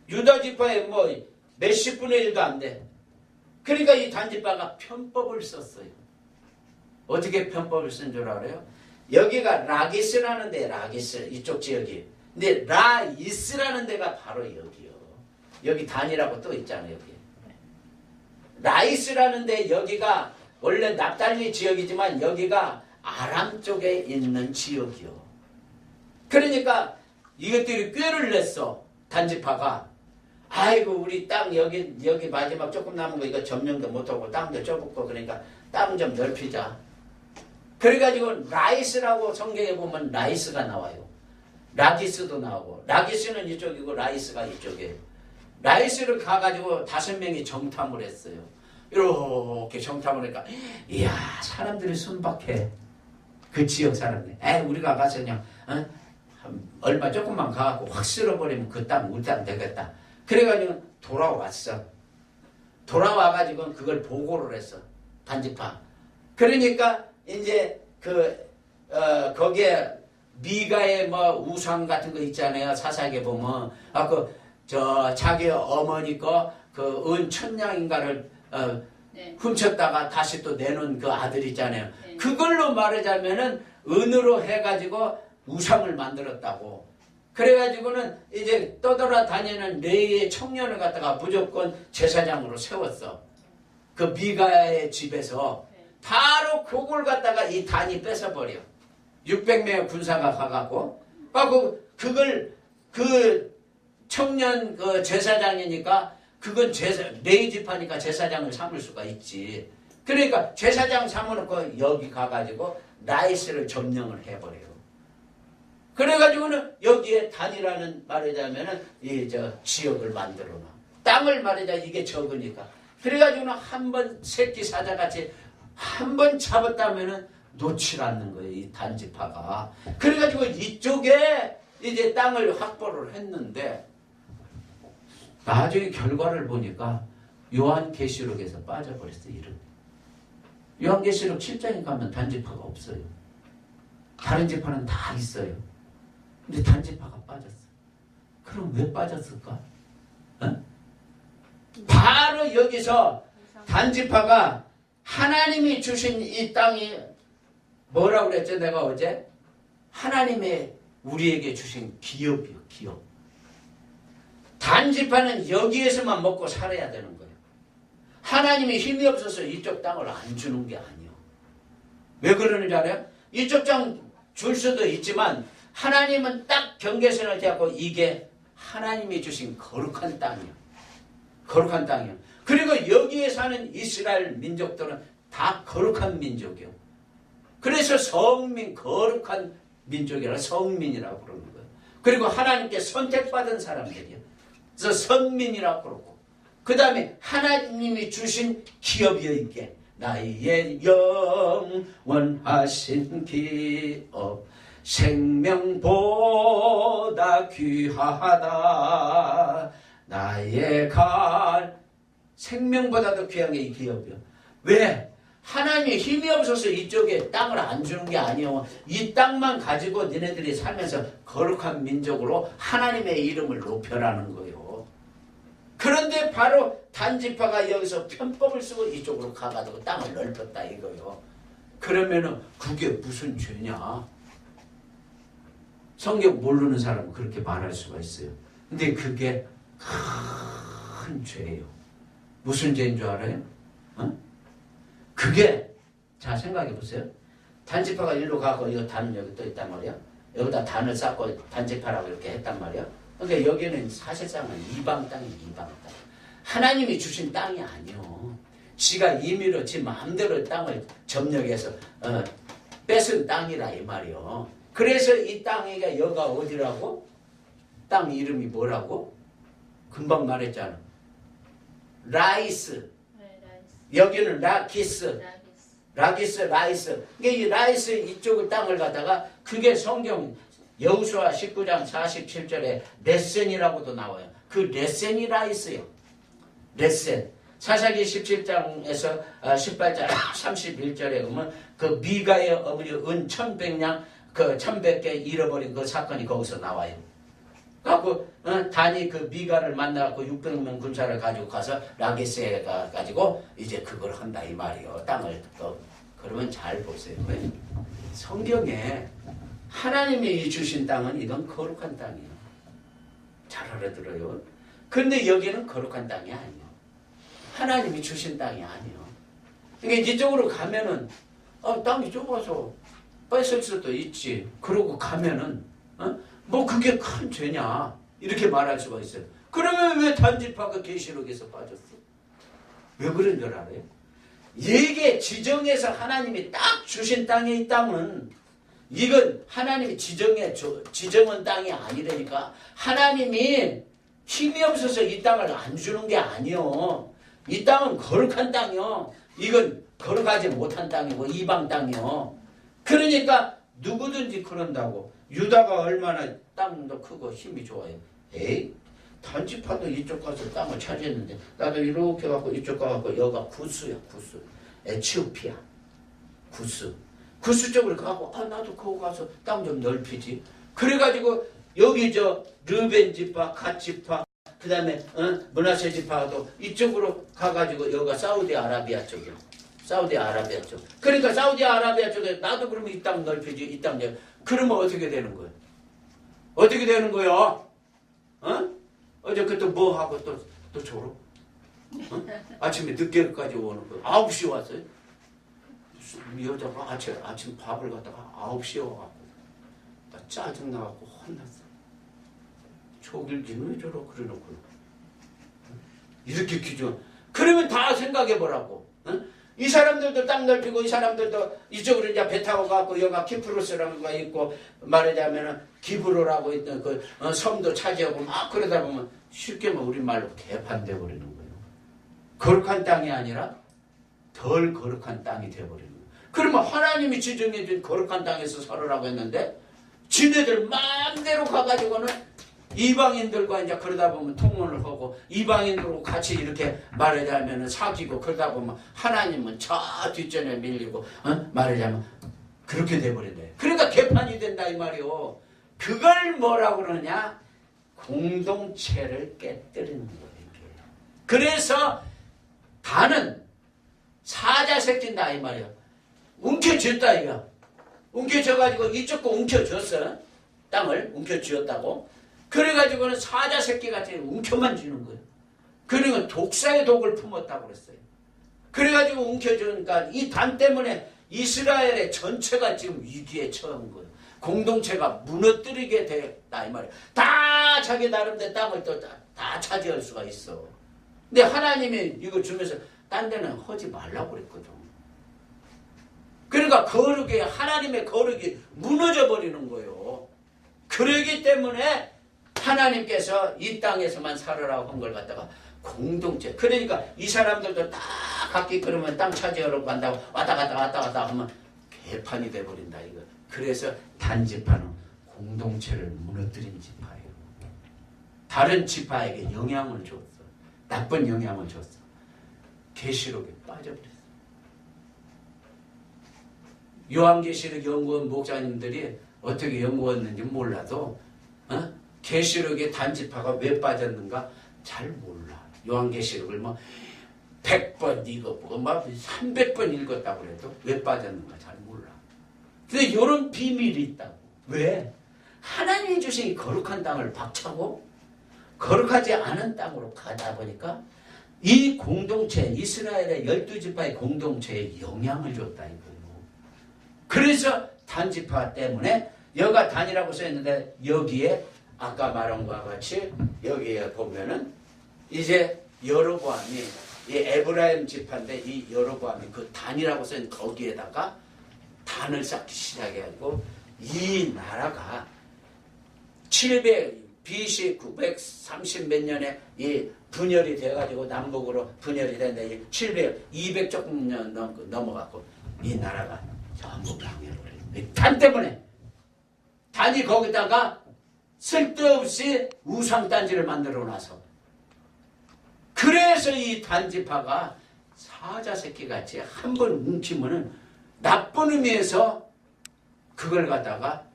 유다 지파에 뭐 몇십 분의 1도 안 돼. 그러니까 이 단지파가 편법을 썼어요. 어떻게 편법을 쓴 줄 알아요? 여기가 라기스라는 데, 라기스 이쪽 지역이. 근데 라이스라는 데가 바로 여기요. 여기 단이라고 또 있잖아요. 여기. 라이스라는 데 여기가 원래 납달리 지역이지만 여기가 아람 쪽에 있는 지역이요. 그러니까 이것들이 꾀를 냈어. 단지파가. 아이고 우리 땅 여기 마지막 조금 남은 거 이거 점령도 못하고 땅도 좁고 그러니까 땅 좀 넓히자. 그래가지고 라이스라고 성경에 보면 라이스가 나와요. 라기스도 나오고, 라기스는 이쪽이고 라이스가 이쪽이에요. 라이스를 가가지고 5명이 정탐을 했어요. 이렇게 정탐을 하니까 이야 사람들이 순박해. 그 지역 사람들. 우리가 가서 그냥 얼마 조금만 가갖고 확 쓸어버리면 그 땅 우리 땅 되겠다. 그래가지고 돌아왔어. 돌아와가지고 그걸 보고를 했어. 단지파. 그러니까 이제 거기에 미가의 뭐 우상 같은 거 있잖아요. 사사기에 보면 자기 어머니 거 그 은 천냥인가를 네. 훔쳤다가 다시 또 내놓은 그 아들 있잖아요. 네. 그걸로 말하자면은 은으로 해가지고 우상을 만들었다고. 그래가지고는 이제 떠돌아다니는 레이의 청년을 갖다가 무조건 제사장으로 세웠어. 그 미가의 집에서. 네. 바로 그걸 갖다가 이 단이 뺏어버려. 600명의 군사가 가갖고. 그걸 그 청년 그 제사장이니까 그건 레이 집하니까 제사장을 삼을 수가 있지. 그러니까 제사장 삼아놓고 여기 가가지고 라이스를 점령을 해버려요. 그래가지고는 여기에 단이라는 말하자면은 지역을 만들어놔. 땅을 말하자 이게 적으니까. 그래가지고는 한번 새끼 사자같이 한 번 잡았다면은 놓질 않는 거예요. 이 단지파가. 그래가지고 이쪽에 이제 땅을 확보를 했는데 나중에 결과를 보니까 요한계시록에서 빠져버렸어요. 이름. 요한계시록 7장에 가면 단지파가 없어요. 다른 지파는 다 있어요. 근데 단지파가 빠졌어. 그럼 왜 빠졌을까? 바로 여기서 단지파가 하나님이 주신 이 땅이 뭐라고 그랬죠? 내가 어제? 하나님의 우리에게 주신 기업이요. 기업. 단지파는 여기에서만 먹고 살아야 되는 거예요. 하나님이 힘이 없어서 이쪽 땅을 안 주는 게 아니에요. 왜 그러는지 알아요? 이쪽 땅 줄 수도 있지만 하나님은 딱 경계선을 대고 이게 하나님이 주신 거룩한 땅이에요. 거룩한 땅이에요. 그리고 여기에 사는 이스라엘 민족들은 다 거룩한 민족이에요. 그래서 성민, 거룩한 민족이라 성민이라고 부르는 거예요. 그리고 하나님께 선택받은 사람들이에요. 그래서 선민이라고 그러고. 그 다음에 하나님이 주신 기업이요 이게. 나의 영원하신 기업 생명보다 귀하다. 나의 생명보다도 귀한 게 이 기업이요. 왜? 하나님이 힘이 없어서 이쪽에 땅을 안 주는 게 아니요. 이 땅만 가지고 너네들이 살면서 거룩한 민족으로 하나님의 이름을 높여라는 거예요. 그런데 바로 단지파가 여기서 편법을 쓰고 이쪽으로 가가지고 땅을 넓혔다 이거요. 그러면은 그게 무슨 죄냐? 성경 모르는 사람은 그렇게 말할 수가 있어요. 근데 그게 큰 죄예요. 무슨 죄인 줄 알아요? 그게 자 생각해 보세요. 단지파가 일로 가고 이 단은 여기 또 있단 말이야. 여기다 단을 쌓고 단지파라고 이렇게 했단 말이야. 그러니까 여기는 사실상은 이방 땅이 이방 땅. 하나님이 주신 땅이 아니요. 지가 임의로 지 마음대로 땅을 점령해서 뺏은 땅이라 이 말이요. 그래서 이 땅이가 여가 어디라고? 땅 이름이 뭐라고? 금방 말했잖아. 라이스. 네, 라이스. 여기는 라기스. 라이스. 이 라이스 이쪽을 땅을 갖다가 그게 성경 여호수아 19장 47절에 레센이라고도 나와요. 그 레센이 라이스요. 레센. 사사기 17장에서 18장 31절에 보면 그 미가의 어머니 은 1100냥 그 1100개 잃어버린 그 사건이 거기서 나와요. 그래갖고 단이 그 미가를 만나갖고 600명 군사를 가지고 가서 라게스에 가가지고 이제 그걸 한다 이 말이요. 땅을 그러면 잘 보세요. 성경에 하나님이 주신 땅은 이건 거룩한 땅이에요. 잘 알아들어요. 근데 여기는 거룩한 땅이 아니에요. 하나님이 주신 땅이 아니에요. 그러니까 이쪽으로 가면은 땅이 좁아서 뺏을 수도 있지. 그러고 가면은 뭐 그게 큰 죄냐 이렇게 말할 수가 있어요. 그러면 왜 단지파가 계시록에서 빠졌어? 왜 그런 줄 알아요? 이게 지정해서 하나님이 딱 주신 땅에 이 땅은 이건 하나님이 지정한 땅이 아니라니까. 하나님이 힘이 없어서 이 땅을 안 주는 게 아니요. 이 땅은 거룩한 땅이요. 이건 거룩하지 못한 땅이고 이방 땅이요. 그러니까 누구든지 그런다고. 유다가 얼마나 땅도 크고 힘이 좋아요. 에이, 단지파도 이쪽 가서 땅을 차지했는데 나도 이렇게 갖고 이쪽 가갖고 여기가 구스야, 구스. 에티오피아 구스 쪽으로 가고 나도 거기 가서 땅 좀 넓히지. 그래가지고 여기 르벤 지파, 갓 지파, 그 다음에 므낫세 지파도 이쪽으로 가가지고 여기가 사우디아라비아 쪽이야. 사우디아라비아 쪽. 그러니까 사우디아라비아 쪽에 나도 그러면 이 땅 넓히지, 이 땅 넓. 그러면 어떻게 되는 거야? 어떻게 되는 거야? 어저께 또 뭐 하고 또 졸업? 아침에 늦게까지 오는 거. 9시 왔어요. 여자가 아침 밥을 갖다가 9시에 와갖고 나 짜증나갖고 혼났어. 초길기는 왜 저러 그래놓고 이렇게 기준. 그러면 다 생각해보라고. 이 사람들도 땅 넓히고 이 사람들도 이쪽으로 이제 배 타고 가고 여기가 키프로스라는 거 있고 말하자면은 기브로라고 있던 그 섬도 차지하고 막 그러다 보면 쉽게 우리말로 개판돼 버리는 거예요. 거룩한 땅이 아니라 덜 거룩한 땅이 돼버리는 거예요. 그러면 하나님이 지정해준 거룩한 땅에서 살으라고 했는데 지네들 마음대로 가가지고는 이방인들과 이제 그러다 보면 통혼을 하고 이방인들과 같이 이렇게 말하자면 사귀고 그러다 보면 하나님은 저 뒷전에 밀리고 말하자면 그렇게 돼버린다. 그러니까 개판이 된다 이 말이요. 그걸 뭐라고 그러냐? 공동체를 깨뜨리는 거예요. 그래서 다는 사자 새낀다 이 말이야. 움켜쥐었다 이거. 움켜쥐어가지고 이쪽 거 움켜쥐었어. 땅을 움켜쥐었다고. 그래가지고는 사자 새끼같이 움켜만 쥐는 거예요. 그러니까 독사의 독을 품었다고 그랬어요. 그래가지고 움켜쥐니까 이 단 때문에 이스라엘의 전체가 지금 위기에 처한 거예요. 공동체가 무너뜨리게 됐다 이 말이에요. 다 자기 나름대로 땅을 또 다 차지할 수가 있어. 근데 하나님이 이거 주면서 딴 데는 하지 말라고 그랬거든. 그러니까 거룩이 하나님의 거룩이 무너져 버리는 거예요. 그러기 때문에 하나님께서 이 땅에서만 살으라고 한 걸 갖다가 공동체. 그러니까 이 사람들도 다 각기 그러면 땅 차지하러 간다고 왔다 갔다 하면 개판이 돼버린다 이거. 그래서 단지파는 공동체를 무너뜨린 지파예요. 다른 지파에게 영향을 줬어. 나쁜 영향을 줬어. 계시록에 빠져버렸어. 요한계시록 연구원 목사님들이 어떻게 연구했는지 몰라도 계시록의 단지파가 왜 빠졌는가 잘 몰라. 요한계시록을 100번 읽었고 300번 읽었다고 그래도 왜 빠졌는가 잘 몰라. 근데 이런 비밀이 있다고. 왜? 하나님이 주신 이 거룩한 땅을 박차고 거룩하지 않은 땅으로 가다 보니까 이 공동체, 이스라엘의 12지파의 공동체에 영향을 줬다 이거예요. 그래서 단지파 때문에 여가 단이라고 써있는데 여기에 아까 말한 것과 같이 여기에 보면은 이제 여로보암이 이 에브라임 지파인데 이 여로보암이 그 단이라고 써있는 거기에다가 단을 쌓기 시작해가지고 이 나라가 BC 930 몇 년에 이 분열이 돼가지고 남북으로 분열이 됐는데 200 조금 년 넘어갔고 이 나라가 전부 망해버려요. 단 때문에 단이 거기다가 쓸데없이 우상단지를 만들어놔서 그래서 이 단지파가 사자새끼같이 한 번 뭉치면은 나쁜 의미에서 그걸 갖다가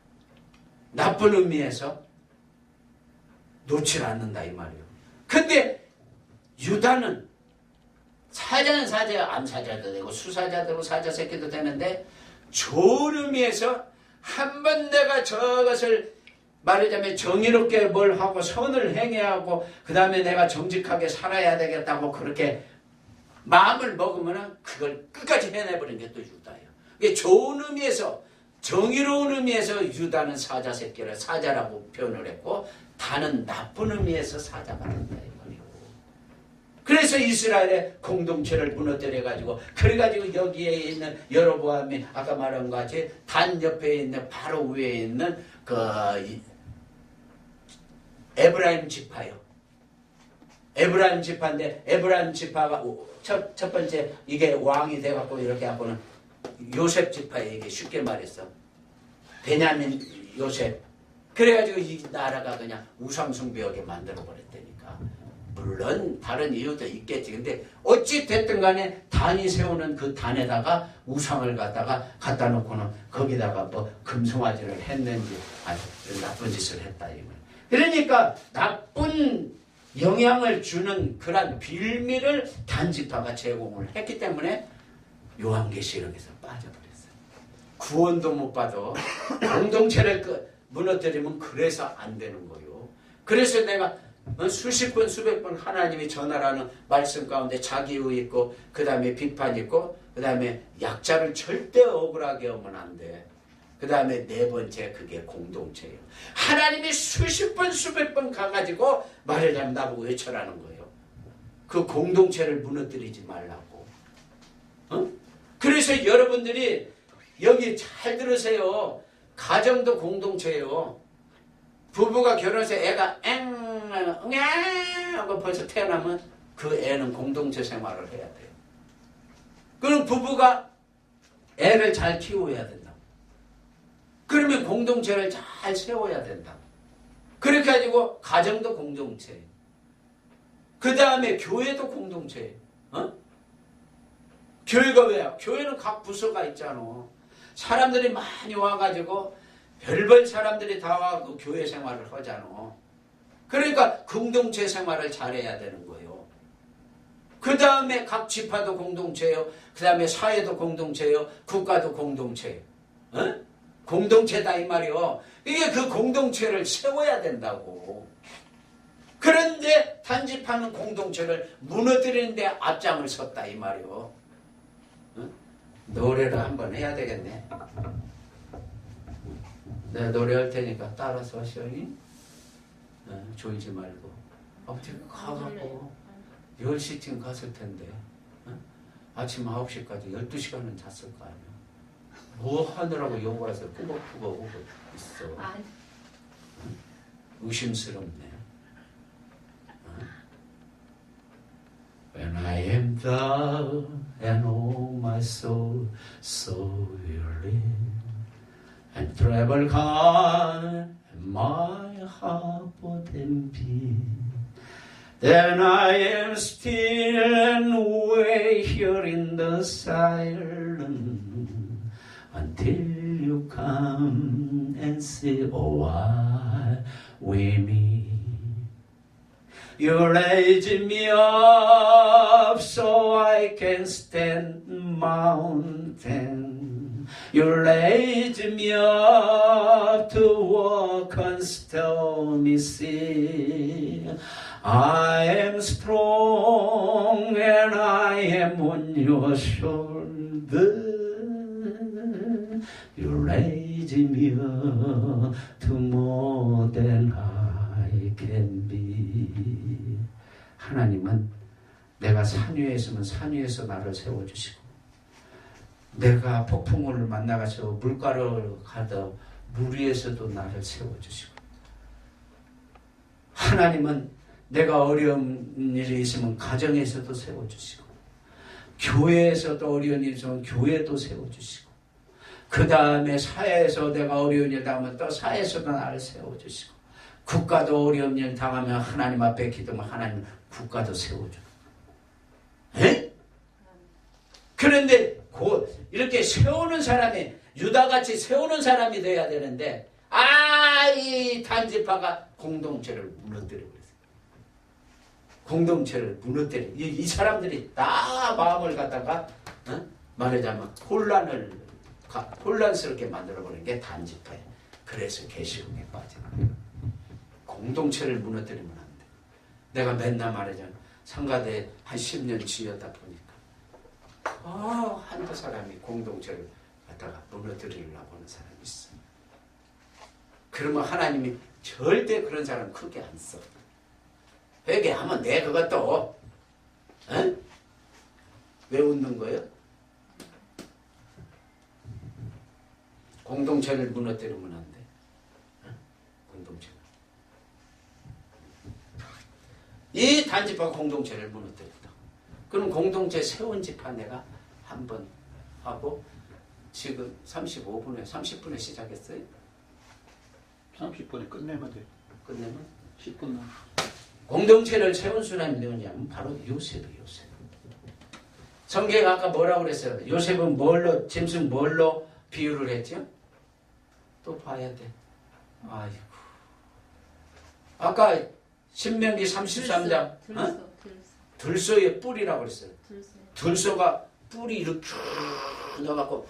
나쁜 의미에서 놓질 않는다 이 말이에요. 근데 유다는 사자는 사자, 암사자도 되고 수사자도 사자새끼도 되는데 좋은 의미에서 한 번 내가 저것을 말하자면 정의롭게 뭘 하고 선을 행해야 하고 그 다음에 내가 정직하게 살아야 되겠다고 그렇게 마음을 먹으면 그걸 끝까지 해내버리는 게 또 유다예요. 이게 좋은 의미에서 정의로운 의미에서 유다는 사자 새끼를 사자라고 표현을 했고 단은 나쁜 의미에서 사자가 된다 이거예요. 그래서 이스라엘의 공동체를 무너뜨려 가지고 그래가지고 여기에 있는 여로보암이 아까 말한 것 같이 단 옆에 있는 바로 위에 있는 그 에브라임 지파요. 에브라임 지파인데 에브라임 지파가 첫 번째 이게 왕이 돼갖고 이렇게 하고는 요셉 지파에게 쉽게 말했어. 베냐민 요셉. 그래가지고 이 나라가 그냥 우상숭배하게 만들어버렸다니까. 물론 다른 이유도 있겠지. 근데 어찌 됐든 간에 단이 세우는 그 단에다가 우상을 갖다 놓고는 거기다가 뭐 금송아지를 했는지 아주 나쁜 짓을 했다. 그러니까 나쁜 영향을 주는 그런 빌미를 단지파가 제공을 했기 때문에 요한계시록에서 빠져버렸어요. 구원도 못 받아. 공동체를 무너뜨리면 그래서 안 되는 거예요. 그래서 내가 수십 번 수백 번 하나님이 전하라는 말씀 가운데 자기의 있고 그 다음에 비판 있고 그 다음에 약자를 절대 억울하게 하면 안 돼. 그 다음에 네 번째 그게 공동체예요. 하나님이 수십 번 수백 번 가가지고 말하자면 나보고 외쳐라는 거예요. 그 공동체를 무너뜨리지 말라고. 그래서 여러분들이 여기 잘 들으세요. 가정도 공동체예요. 부부가 결혼해서 애가 하고 벌써 태어나면 그 애는 공동체 생활을 해야 돼요. 그럼 부부가 애를 잘 키워야 된다. 그러면 공동체를 잘 세워야 된다. 그렇게 가지고 가정도 공동체. 그 다음에 교회도 공동체. 교회가 왜요? 교회는 각 부서가 있잖아. 사람들이 많이 와가지고 별별 사람들이 다 와서 교회 생활을 하잖아. 그러니까 공동체 생활을 잘해야 되는 거예요. 그 다음에 각 지파도 공동체예요. 그 다음에 사회도 공동체예요. 국가도 공동체예요. 공동체다 이 말이요. 이게 그 공동체를 세워야 된다고. 그런데 단지파는 공동체를 무너뜨리는 데 앞장을 섰다 이 말이요. 노래를 한번 해야 되겠네. 내가 노래할 테니까 따라서 하시오. 졸지 말고. 어떻게 가갖고 10시쯤 갔을 텐데 아침 9시까지 12시간은 잤을 거 아니야. 뭐 하느라고 연구해서 꾸벅꾸벅 오고 있어. 의심스럽네. When I am down and oh my soul so weary and travel gone and my heart bodden be, then I am still and wait here in the silence until you come and say, oh, why with me? You raise me up so I can stand mountain. You raise me up to walk on stormy sea. I am strong and I am on your shoulder. You raise me up to more than I can be. 하나님은 내가 산 위에 있으면 산 위에서 나를 세워주시고, 내가 폭풍을 만나가서 물가를 가다 물 위에서도 나를 세워주시고, 하나님은 내가 어려운 일이 있으면 가정에서도 세워주시고, 교회에서도 어려운 일이 있으면 교회도 세워주시고, 그 다음에 사회에서 내가 어려운 일 당하면 또 사회에서도 나를 세워주시고, 국가도 어려운 일 당하면 하나님 앞에 기도하면 하나님 국가도 세워줘. 에? 그런데 이렇게 세우는 사람이 유다같이 세우는 사람이 돼야 되는데 이 단지파가 공동체를 무너뜨리고 있어요. 공동체를 무너뜨려. 이 사람들이 다 마음을 갖다가 말하자면 혼란스럽게 만들어버리는 게 단지파예요. 그래서 계시록에 빠지는 거예요. 공동체를 무너뜨리면 안 돼. 내가 맨날 말하자면 상가대에 한 10년 지어다 보니까 한두 사람이 공동체를 갖다가 무너뜨리려고 하는 사람이 있어. 그러면 하나님이 절대 그런 사람 크게 안 써. 회개하면 돼. 그것도 왜 웃는 거예요? 공동체를 무너뜨리면 안 돼. 공동체를. 이 단지파 공동체를 무너뜨렸다. 그럼 공동체 세운 집화 내가 한번 하고 지금 35분에 30분에 시작했어요. 30분에 끝내면 돼. 끝내면 10분 남. 공동체를 세운 사람이 누구냐면 바로 요셉이에요. 요셉. 성경에 아까 뭐라고 그랬어요? 요셉은 뭘로 짐승 뭘로 비유를 했죠? 또 봐야 돼. 아이고. 아까 신명기 33장 들소의 뿔이라고 그랬어요. 들소가 뿔이 이렇게 쭉 넣어갖고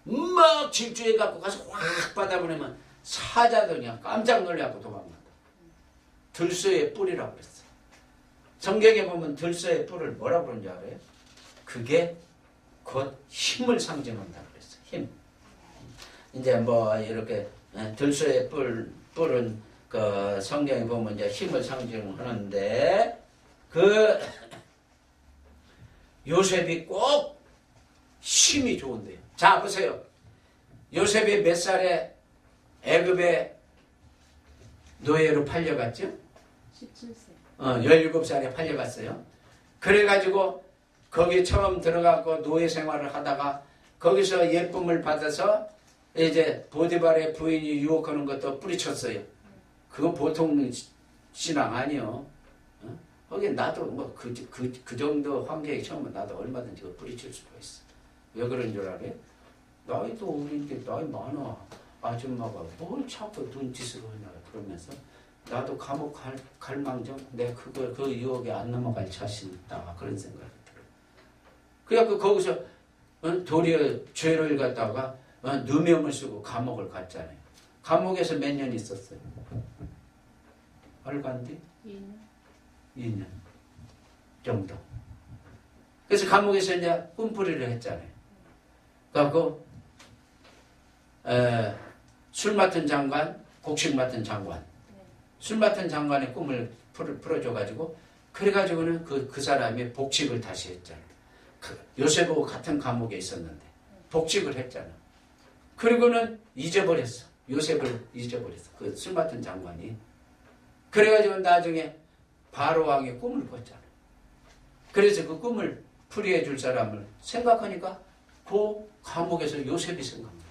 막 질주해갖고 가서 확 받아보내면 사자도 그냥 깜짝 놀래갖고 도망간다. 들소의 뿔이라고 그랬어요. 성경에 보면 들소의 뿔을 뭐라고 그러는지 알아요? 그게 곧 힘을 상징한다고 그랬어요. 힘. 이제 뭐 이렇게 들소의 뿔은 그 성경에 보면 이제 힘을 상징하는데 그 요셉이 꼭 힘이 좋은데요. 자 보세요. 요셉이 몇 살에 애굽에 노예로 팔려갔죠? 17세. 17살에 팔려갔어요. 그래가지고 거기 처음 들어가고 노예 생활을 하다가 거기서 예쁨을 받아서 이제 보디발의 부인이 유혹하는 것도 뿌리쳤어요. 그거 보통 신앙 아니요. 거기 나도 뭐 그 정도 환경이 처음에 나도 얼마든지 뿌리칠 수가 있어. 왜 그런 줄 알아요? 나이도 어린데 나이 많아. 아줌마가 뭘 자꾸 눈짓을 하냐 그러면서 나도 감옥 갈 망정 내가 그 유혹에 안 넘어갈 자신 있다 그런 생각이 들어요. 그래갖고 거기서 도리어 죄를 갖다가 누명을 쓰고 감옥을 갔잖아요. 감옥에서 몇 년 있었어요? 얼간디? 2년 정도. 그래서 감옥에서 이제 꿈풀이를 했잖아요. 그래갖고 술 맡은 장관, 곡식 맡은 장관. 술 맡은 장관의 꿈을 풀어줘가지고 그래가지고는 그 사람이 복직을 다시 했잖아요. 요셉하고 같은 감옥에 있었는데 복직을 했잖아. 그리고는 잊어버렸어. 요셉을 잊어버렸어. 그 술 맡은 장관이. 그래가지고 나중에 바로왕의 꿈을 꿨잖아. 그래서 그 꿈을 풀이해 줄 사람을 생각하니까 그 감옥에서 요셉이 생각나.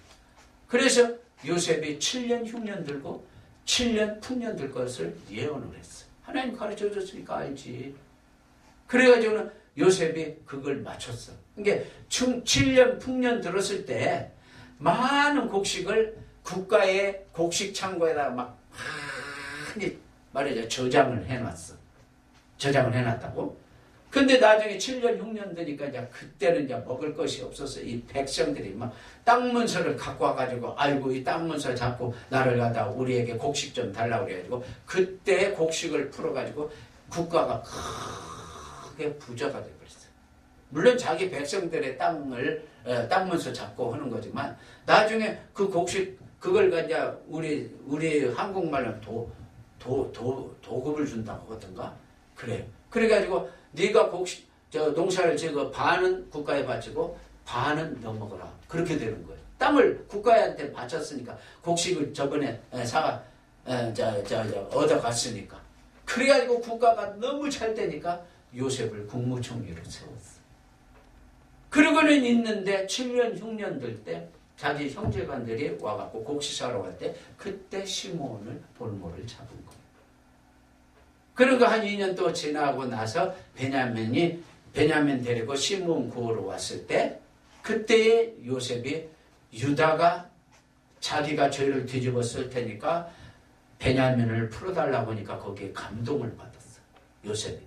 그래서 요셉이 7년 흉년 들고 7년 풍년 들 것을 예언을 했어. 하나님 가르쳐 줬으니까 알지. 그래가지고는 요셉이 그걸 맞췄어. 그러니까 7년 풍년 들었을 때 많은 곡식을 국가의 곡식 창고에다 막 많이 말이죠. 저장을 해놨어. 저장을 해놨다고. 근데 나중에 7년, 6년 되니까 이제 그때는 이제 먹을 것이 없어서 이 백성들이 막 땅 문서를 갖고 와가지고 아이고 이 땅 문서 잡고 나를 갖다 우리에게 곡식 좀 달라고 그래가지고 그때 곡식을 풀어가지고 국가가 크게 부자가 돼버렸어요. 물론 자기 백성들의 땅을 땅 문서 잡고 하는 거지만 나중에 그 곡식 그걸 이제 우리 한국말로 도급을 준다고 하던가 그래요. 그래가지고 네가 곡식 농사를 지고 반은 국가에 바치고 반은 너 먹어라. 그렇게 되는 거예요. 땅을 국가한테 바쳤으니까 곡식을 저번에 얻어갔으니까. 그래가지고 국가가 너무 잘 되니까 요셉을 국무총리로 세웠어. 그러고는 있는데 7년 6년 될 때 자기 형제간들이 와갖고 곡식 사러 갈 때 그때 시므온을 볼모를 잡은 거예요. 그리고 한 2년 또 지나고 나서 베냐민 데리고 시므온 구하러 왔을 때 그때의 요셉이 유다가 자기가 죄를 뒤집었을 테니까 베냐민을 풀어달라고 하니까 거기에 감동을 받았어. 요셉이.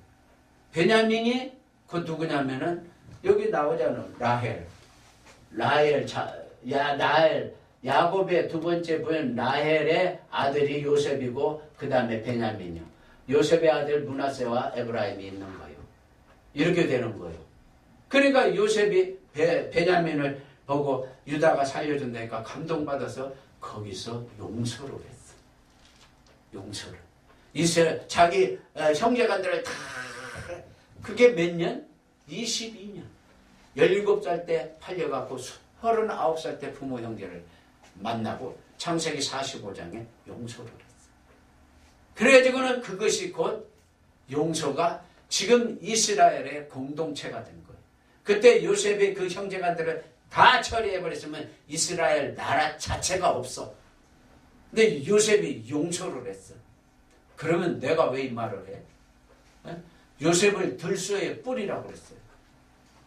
베냐민이 그 누구냐면은 여기 나오잖아. 라헬 야곱의 두 번째 부인 라헬의 아들이 요셉이고 그 다음에 베냐민이요. 요셉의 아들 므낫세와 에브라임이 있는 거예요. 이렇게 되는 거예요. 그러니까 요셉이 베냐민을 보고 유다가 살려준다니까 감동받아서 거기서 용서를 했어. 용서를. 자기 형제간들을 다 그게 몇 년? 22년. 17살 때 팔려갖고 39살 때 부모 형제를 만나고 창세기 45장에 용서를 했어요. 그래가지고는 그것이 곧 용서가 지금 이스라엘의 공동체가 된 거예요. 그때 요셉이 그 형제간들을 다 처리해버렸으면 이스라엘 나라 자체가 없어. 근데 요셉이 용서를 했어. 그러면 내가 왜 이 말을 해? 요셉을 들소의 뿔이라고 그랬어요.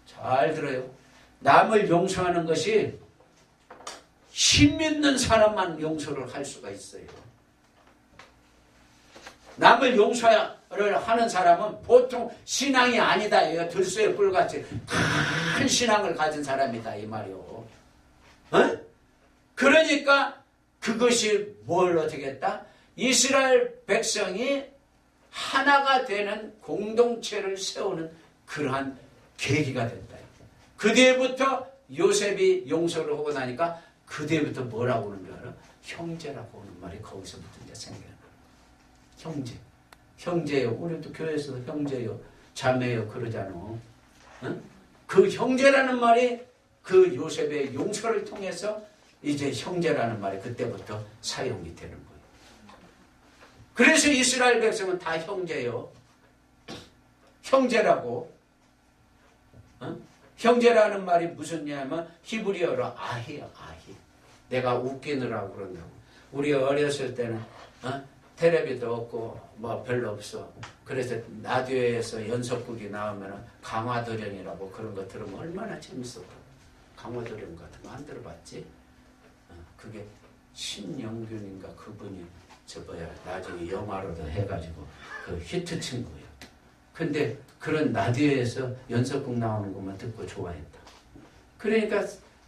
잘 들어요. 남을 용서하는 것이 힘 있는 사람만 용서를 할 수가 있어요. 남을 용서를 하는 사람은 보통 신앙이 아니다. 들소의 뿔같이 큰 신앙을 가진 사람이다 이 말이요. 그러니까 그것이 뭘 어떻게 했다? 이스라엘 백성이 하나가 되는 공동체를 세우는 그러한 계기가 됐다. 그 뒤부터 요셉이 용서를 하고 나니까 그 뒤부터 뭐라고 하는 줄 알아? 형제라고 하는 말이 거기서부터 이제 생겨나. 형제. 형제요. 우리도 교회에서 형제요. 자매요. 그러잖아. 응? 그 형제라는 말이 그 요셉의 용서를 통해서 이제 형제라는 말이 그때부터 사용이 되는 거예요. 그래서 이스라엘 백성은 다 형제요. 형제라고. 응? 형제라는 말이 무슨 냐면 히브리어로 아히야. 아히. 내가 웃기느라고 그런다고. 우리 어렸을 때는 텔레비도 없고 뭐 별로 없어. 그래서 라디오에서 연속극이 나오면 강화도령이라고 그런 거 들으면 얼마나 재밌었고. 강화도령 같은 거 안 들어봤지? 그게 신영균인가 그분이 나중에 영화로도 해가지고 그 히트 친 거예요. 근데 그런 라디오에서 연속극 나오는 것만 듣고 좋아했다. 그러니까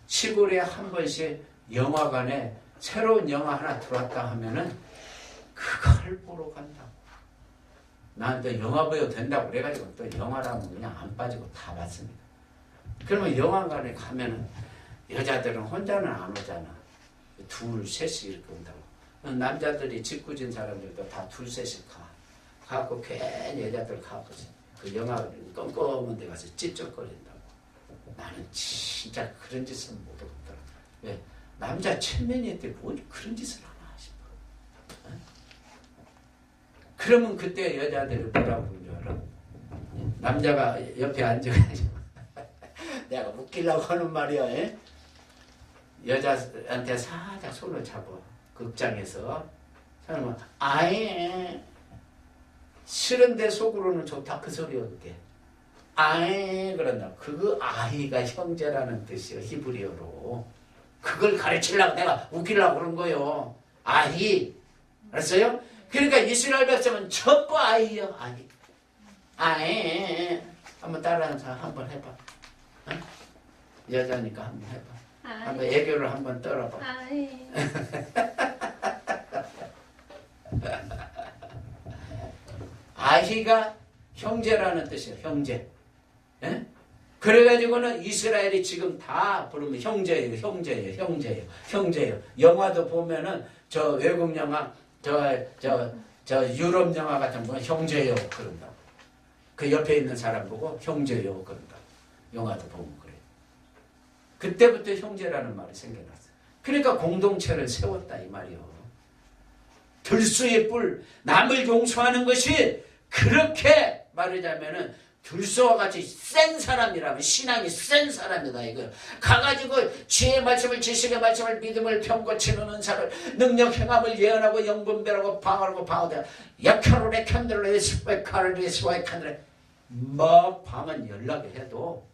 시골에 한 번씩 영화관에 새로운 영화 하나 들어왔다 하면은 그걸 보러 간다고. 나한테 영화 보여도 된다고 그래가지고 또 영화라면 그냥 안 빠지고 다 봤습니다. 그러면 영화관에 가면은 여자들은 혼자는 안 오잖아. 둘, 셋이 이렇게 온다고. 남자들이 짓궂은 사람들도 다 둘, 셋이 가. 가고 괜히 여자들 가고 그 영화 껌껌한 데 가서 찝쩍거린다고. 나는 진짜 그런 짓은 못 하더라. 왜? 남자 체면이 때 뭘 그런 짓을 하나 싶어. 그러면 그때 여자들이 뭐라고 그러는 줄 알아? 남자가 옆에 앉아가지고 내가 웃기려고 하는 말이야. 에? 여자한테 살짝 손을 잡아. 극장에서. 그러면 아예 싫은데 속으로는 좋다 그 소리야 그게. 아예 그런다. 그 아이가 형제라는 뜻이요 히브리어로. 그걸 가르치려고 내가 웃기려고 그런 거요. 아이. 알았어요? 그러니까 이스라엘 백성은 전부 아이요. 아이. 아예. 한번 따라하는 사람 한번 해봐. 어? 여자니까 한번 해봐. 한번 애교를 한번 떨어봐. 아히가 형제라는 뜻이에요. 형제. 예? 그래가지고는 이스라엘이 지금 다 부르면 형제예요. 형제예요. 형제예요. 형제예요. 영화도 보면은 저 외국 영화 저 유럽 영화 같은 거는 형제요 그런다고. 그 옆에 있는 사람 보고 형제요 그런다고. 영화도 보면 그래요. 그때부터 형제라는 말이 생겨났어요. 그러니까 공동체를 세웠다 이 말이요. 들소의 뿔, 남을 용서하는 것이 그렇게 말하자면은 들소와 같이 센 사람이라면 신앙이 센 사람이다 이거. 가가지고 지혜의 말씀을 지식의 말씀을 믿음을 평고치는 은사를 능력 행함을 예언하고 영분별하고 방어하고 방어되어 약하루레 캔들레 스웨카르레 스와이칸레 막 밤은 연락을 해도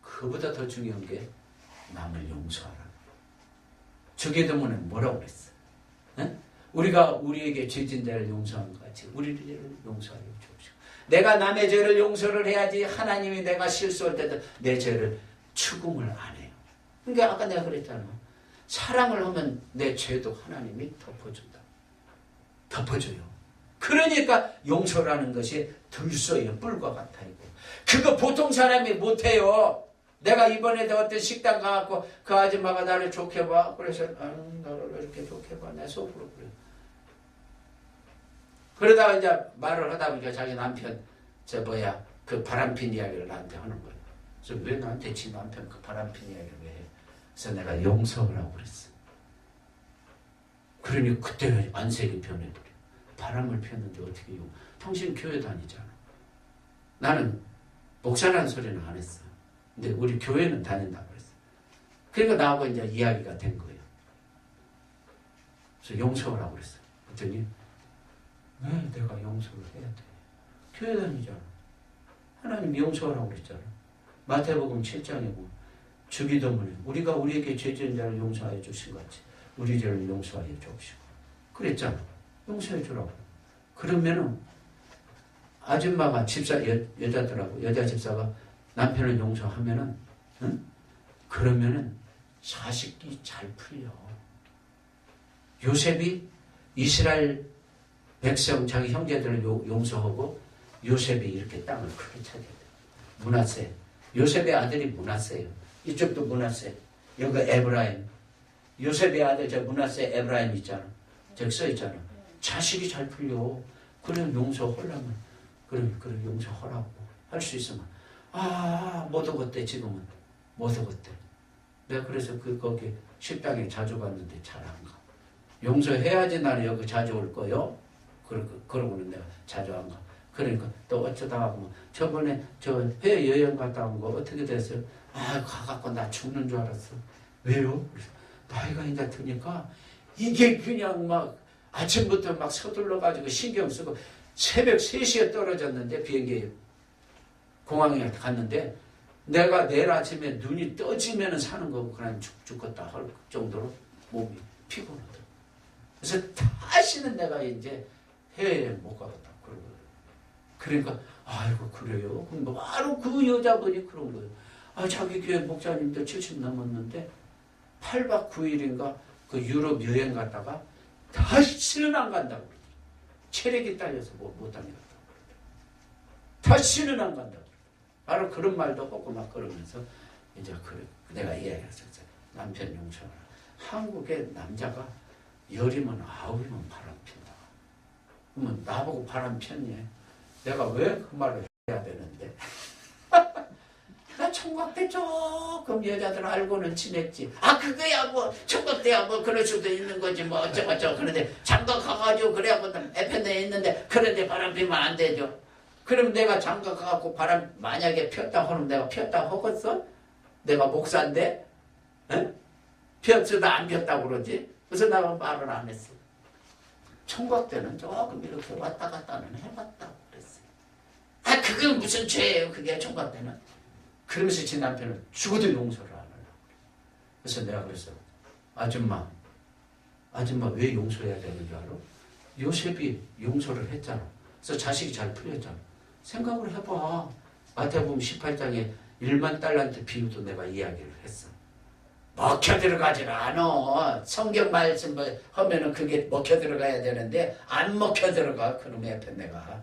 그보다 더 중요한 게 남을 용서하라. 주기도문은 뭐라고 그랬어? 응? 우리가 우리에게 죄진 자를 용서하는 것 같이 우리를 용서하여 주옵시고. 내가 남의 죄를 용서를 해야지 하나님이 내가 실수할 때도 내 죄를 추궁을 안 해요. 그러니까 아까 내가 그랬잖아. 사랑을 하면 내 죄도 하나님이 덮어준다. 덮어줘요. 그러니까 용서라는 것이 들소의 뿔과 같아. 그거 보통 사람이 못해요. 내가 이번에도 어떤 식당 가갖고 그 아줌마가 나를 좋게 봐. 그래서 나를 왜 이렇게 좋게 봐. 내 속으로 그래. 그러다가 이제 말을 하다 보니까 자기 남편 그 바람핀 이야기를 나한테 하는 거예요. 그래서 왜 나한테 지 남편 그 바람핀 이야기를 왜 해? 그래서 내가 용서하라고 그랬어. 그러니 그때 안색이 변해버려. 바람을 피웠는데 어떻게 당신 교회 다니잖아. 나는 목사라는 소리는 안 했어. 근데 우리 교회는 다닌다고 그랬어. 그러니까 나하고 이제 이야기가 된 거예요. 그래서 용서하라고 그랬어. 그랬더니 왜 내가 용서를 해야 돼? 교회 다니잖아. 하나님 용서하라고 그랬잖아. 마태복음 7장이고 주기도문에 우리가 우리에게 죄 지은 자를 용서하여 주신 것 같이 우리 죄를 용서하여 주시고 그랬잖아. 용서해 주라고. 그러면은 아줌마가 집사 여자들하고 여자 집사가 남편을 용서하면은 응? 그러면은 자식이 잘 풀려. 요셉이 이스라엘 백성 자기 형제들을 용서하고 요셉이 이렇게 땅을 크게 차게 돼. 므낫세. 요셉의 아들이 므낫세예요. 이쪽도 므낫세. 여기 에브라임. 요셉의 아들 저 므낫세 에브라임 있잖아. 저기 써 있잖아. 자식이 잘 풀려. 그래 용서하려면 그래 용서하라고 할 수 있으면 못 얻었대. 지금은 못 얻었대. 내가 그래서 거기 식당에 자주 갔는데 잘 안 가. 용서해야지 나는 여기 자주 올 거요. 그러고는 내가 자주 안 가. 그러니까 또 어쩌다가 보면 저번에 저 해외 여행 갔다 온 거 어떻게 됐어요? 가갖고 나 죽는 줄 알았어. 왜요? 나이가 이제 드니까 이게 그냥 막 아침부터 막 서둘러가지고 신경 쓰고 새벽 3시에 떨어졌는데 비행기 공항에 갔는데 내가 내일 아침에 눈이 떠지면 사는 거고 그냥 죽겠다 할 정도로 몸이 피곤하다. 그래서 다시는 내가 이제 해외에 못 가겠다. 그러니까 아이고 그래요? 그럼 바로 그 여자분이 그런 거예요. 자기 교회 목사님들 70 넘었는데 8박 9일인가 그 유럽 여행 갔다가 다시는 안 간다고 그러더라고요. 체력이 딸려서 못 다니겠다고 그러더라고요. 다시는 안 간다고. 바로 그런 말도 하고 막 그러면서 이제 내가 이야기했었어요. 남편 용서하라. 한국의 남자가 10이면 9이면 바람 핀다. 그러면 나보고 바람 폈니? 내가 왜 그 말을 해야 되는데? 나 총각 때 조금 여자들 알고는 지냈지. 그거야 뭐 총각 때야 뭐 그럴 수도 있는 거지 뭐 어쩌고저쩌고. 그런데 장가 가가지고 그래야 뭐 에펜에 있는데 그런데 바람 피면 안 되죠. 그럼 내가 장가 가갖고 바람 만약에 폈다 하면 내가 폈다 하겠어? 내가 목사인데? 응? 폈어도 안 폈다고 그러지? 그래서 내가 말을 안 했어. 총각 때는 조금 이렇게 왔다 갔다는 해봤다고 그랬어요. 그건 무슨 죄예요 그게 총각 때는. 그러면서 제 남편은 죽어도 용서를 안 하려고. 그래서 내가 그랬어. 아줌마 왜 용서해야 되는 줄 알아? 요셉이 용서를 했잖아. 그래서 자식이 잘 풀렸잖아. 생각을 해봐. 마태복음 18장에 1만 달란트 비유도 내가 이야기를 했어. 먹혀 들어가질 않아. 성경 말씀 하면은 그게 먹혀 들어가야 되는데 안 먹혀 들어가. 그놈의 앞에 내가.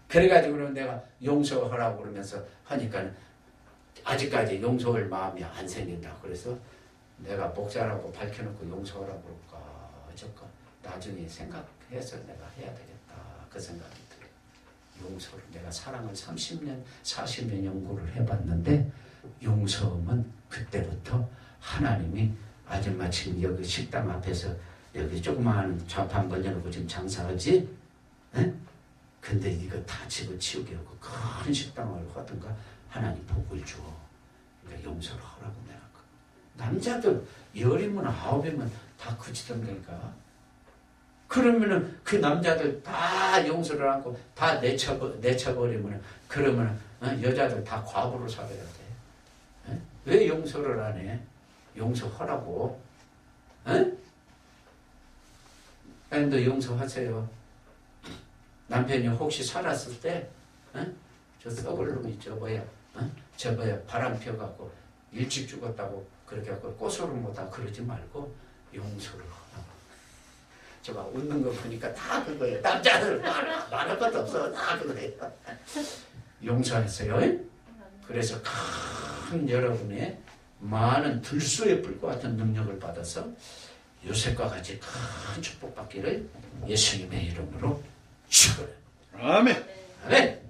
그래가지고 내가 용서하라고 그러면서 하니까 아직까지 용서할 마음이 안 생긴다. 그래서 내가 목사라고 밝혀놓고 용서하라고 그럴까 어쩔까. 나중에 생각해서 내가 해야 되겠다. 그 생각이 들어요. 용서를 내가 사랑을 30년 40년 연구를 해봤는데 용서는 그때부터 하나님이 아줌마 지금 여기 식당 앞에서 여기 조그마한 좌판 벌려놓고 지금 장사하지? 에? 근데 이거 다 집어치우게 하고 큰 식당을 하든가 하나님 복을 줘. 그러니까 용서를 하라고 내가. 남자들 10이면 9이면 다 그치던가니까. 그러면은 그 남자들 다 용서를 하고 다 내쳐버리면 그러면 여자들 다 과부로 살아야 돼. 왜 용서를 안 해? 용서하라고. 너 용서하세요. 남편이 혹시 살았을 때, 저 썩을 놈 있죠, 저 바람 펴갖고 일찍 죽었다고 그렇게 하고 꼬소를 못하고 그러지 말고 용서를 하라고. 저가 웃는 거 보니까 다 그거예요. 남자들 말할 것도 없어. 다 그거예요. 용서했어요. 그래서 큰 여러분의 많은 들소에 불 것 같은 능력을 받아서 요셉과 같이 큰 축복받기를 예수님의 이름으로 축원합니다. 아멘. 아멘.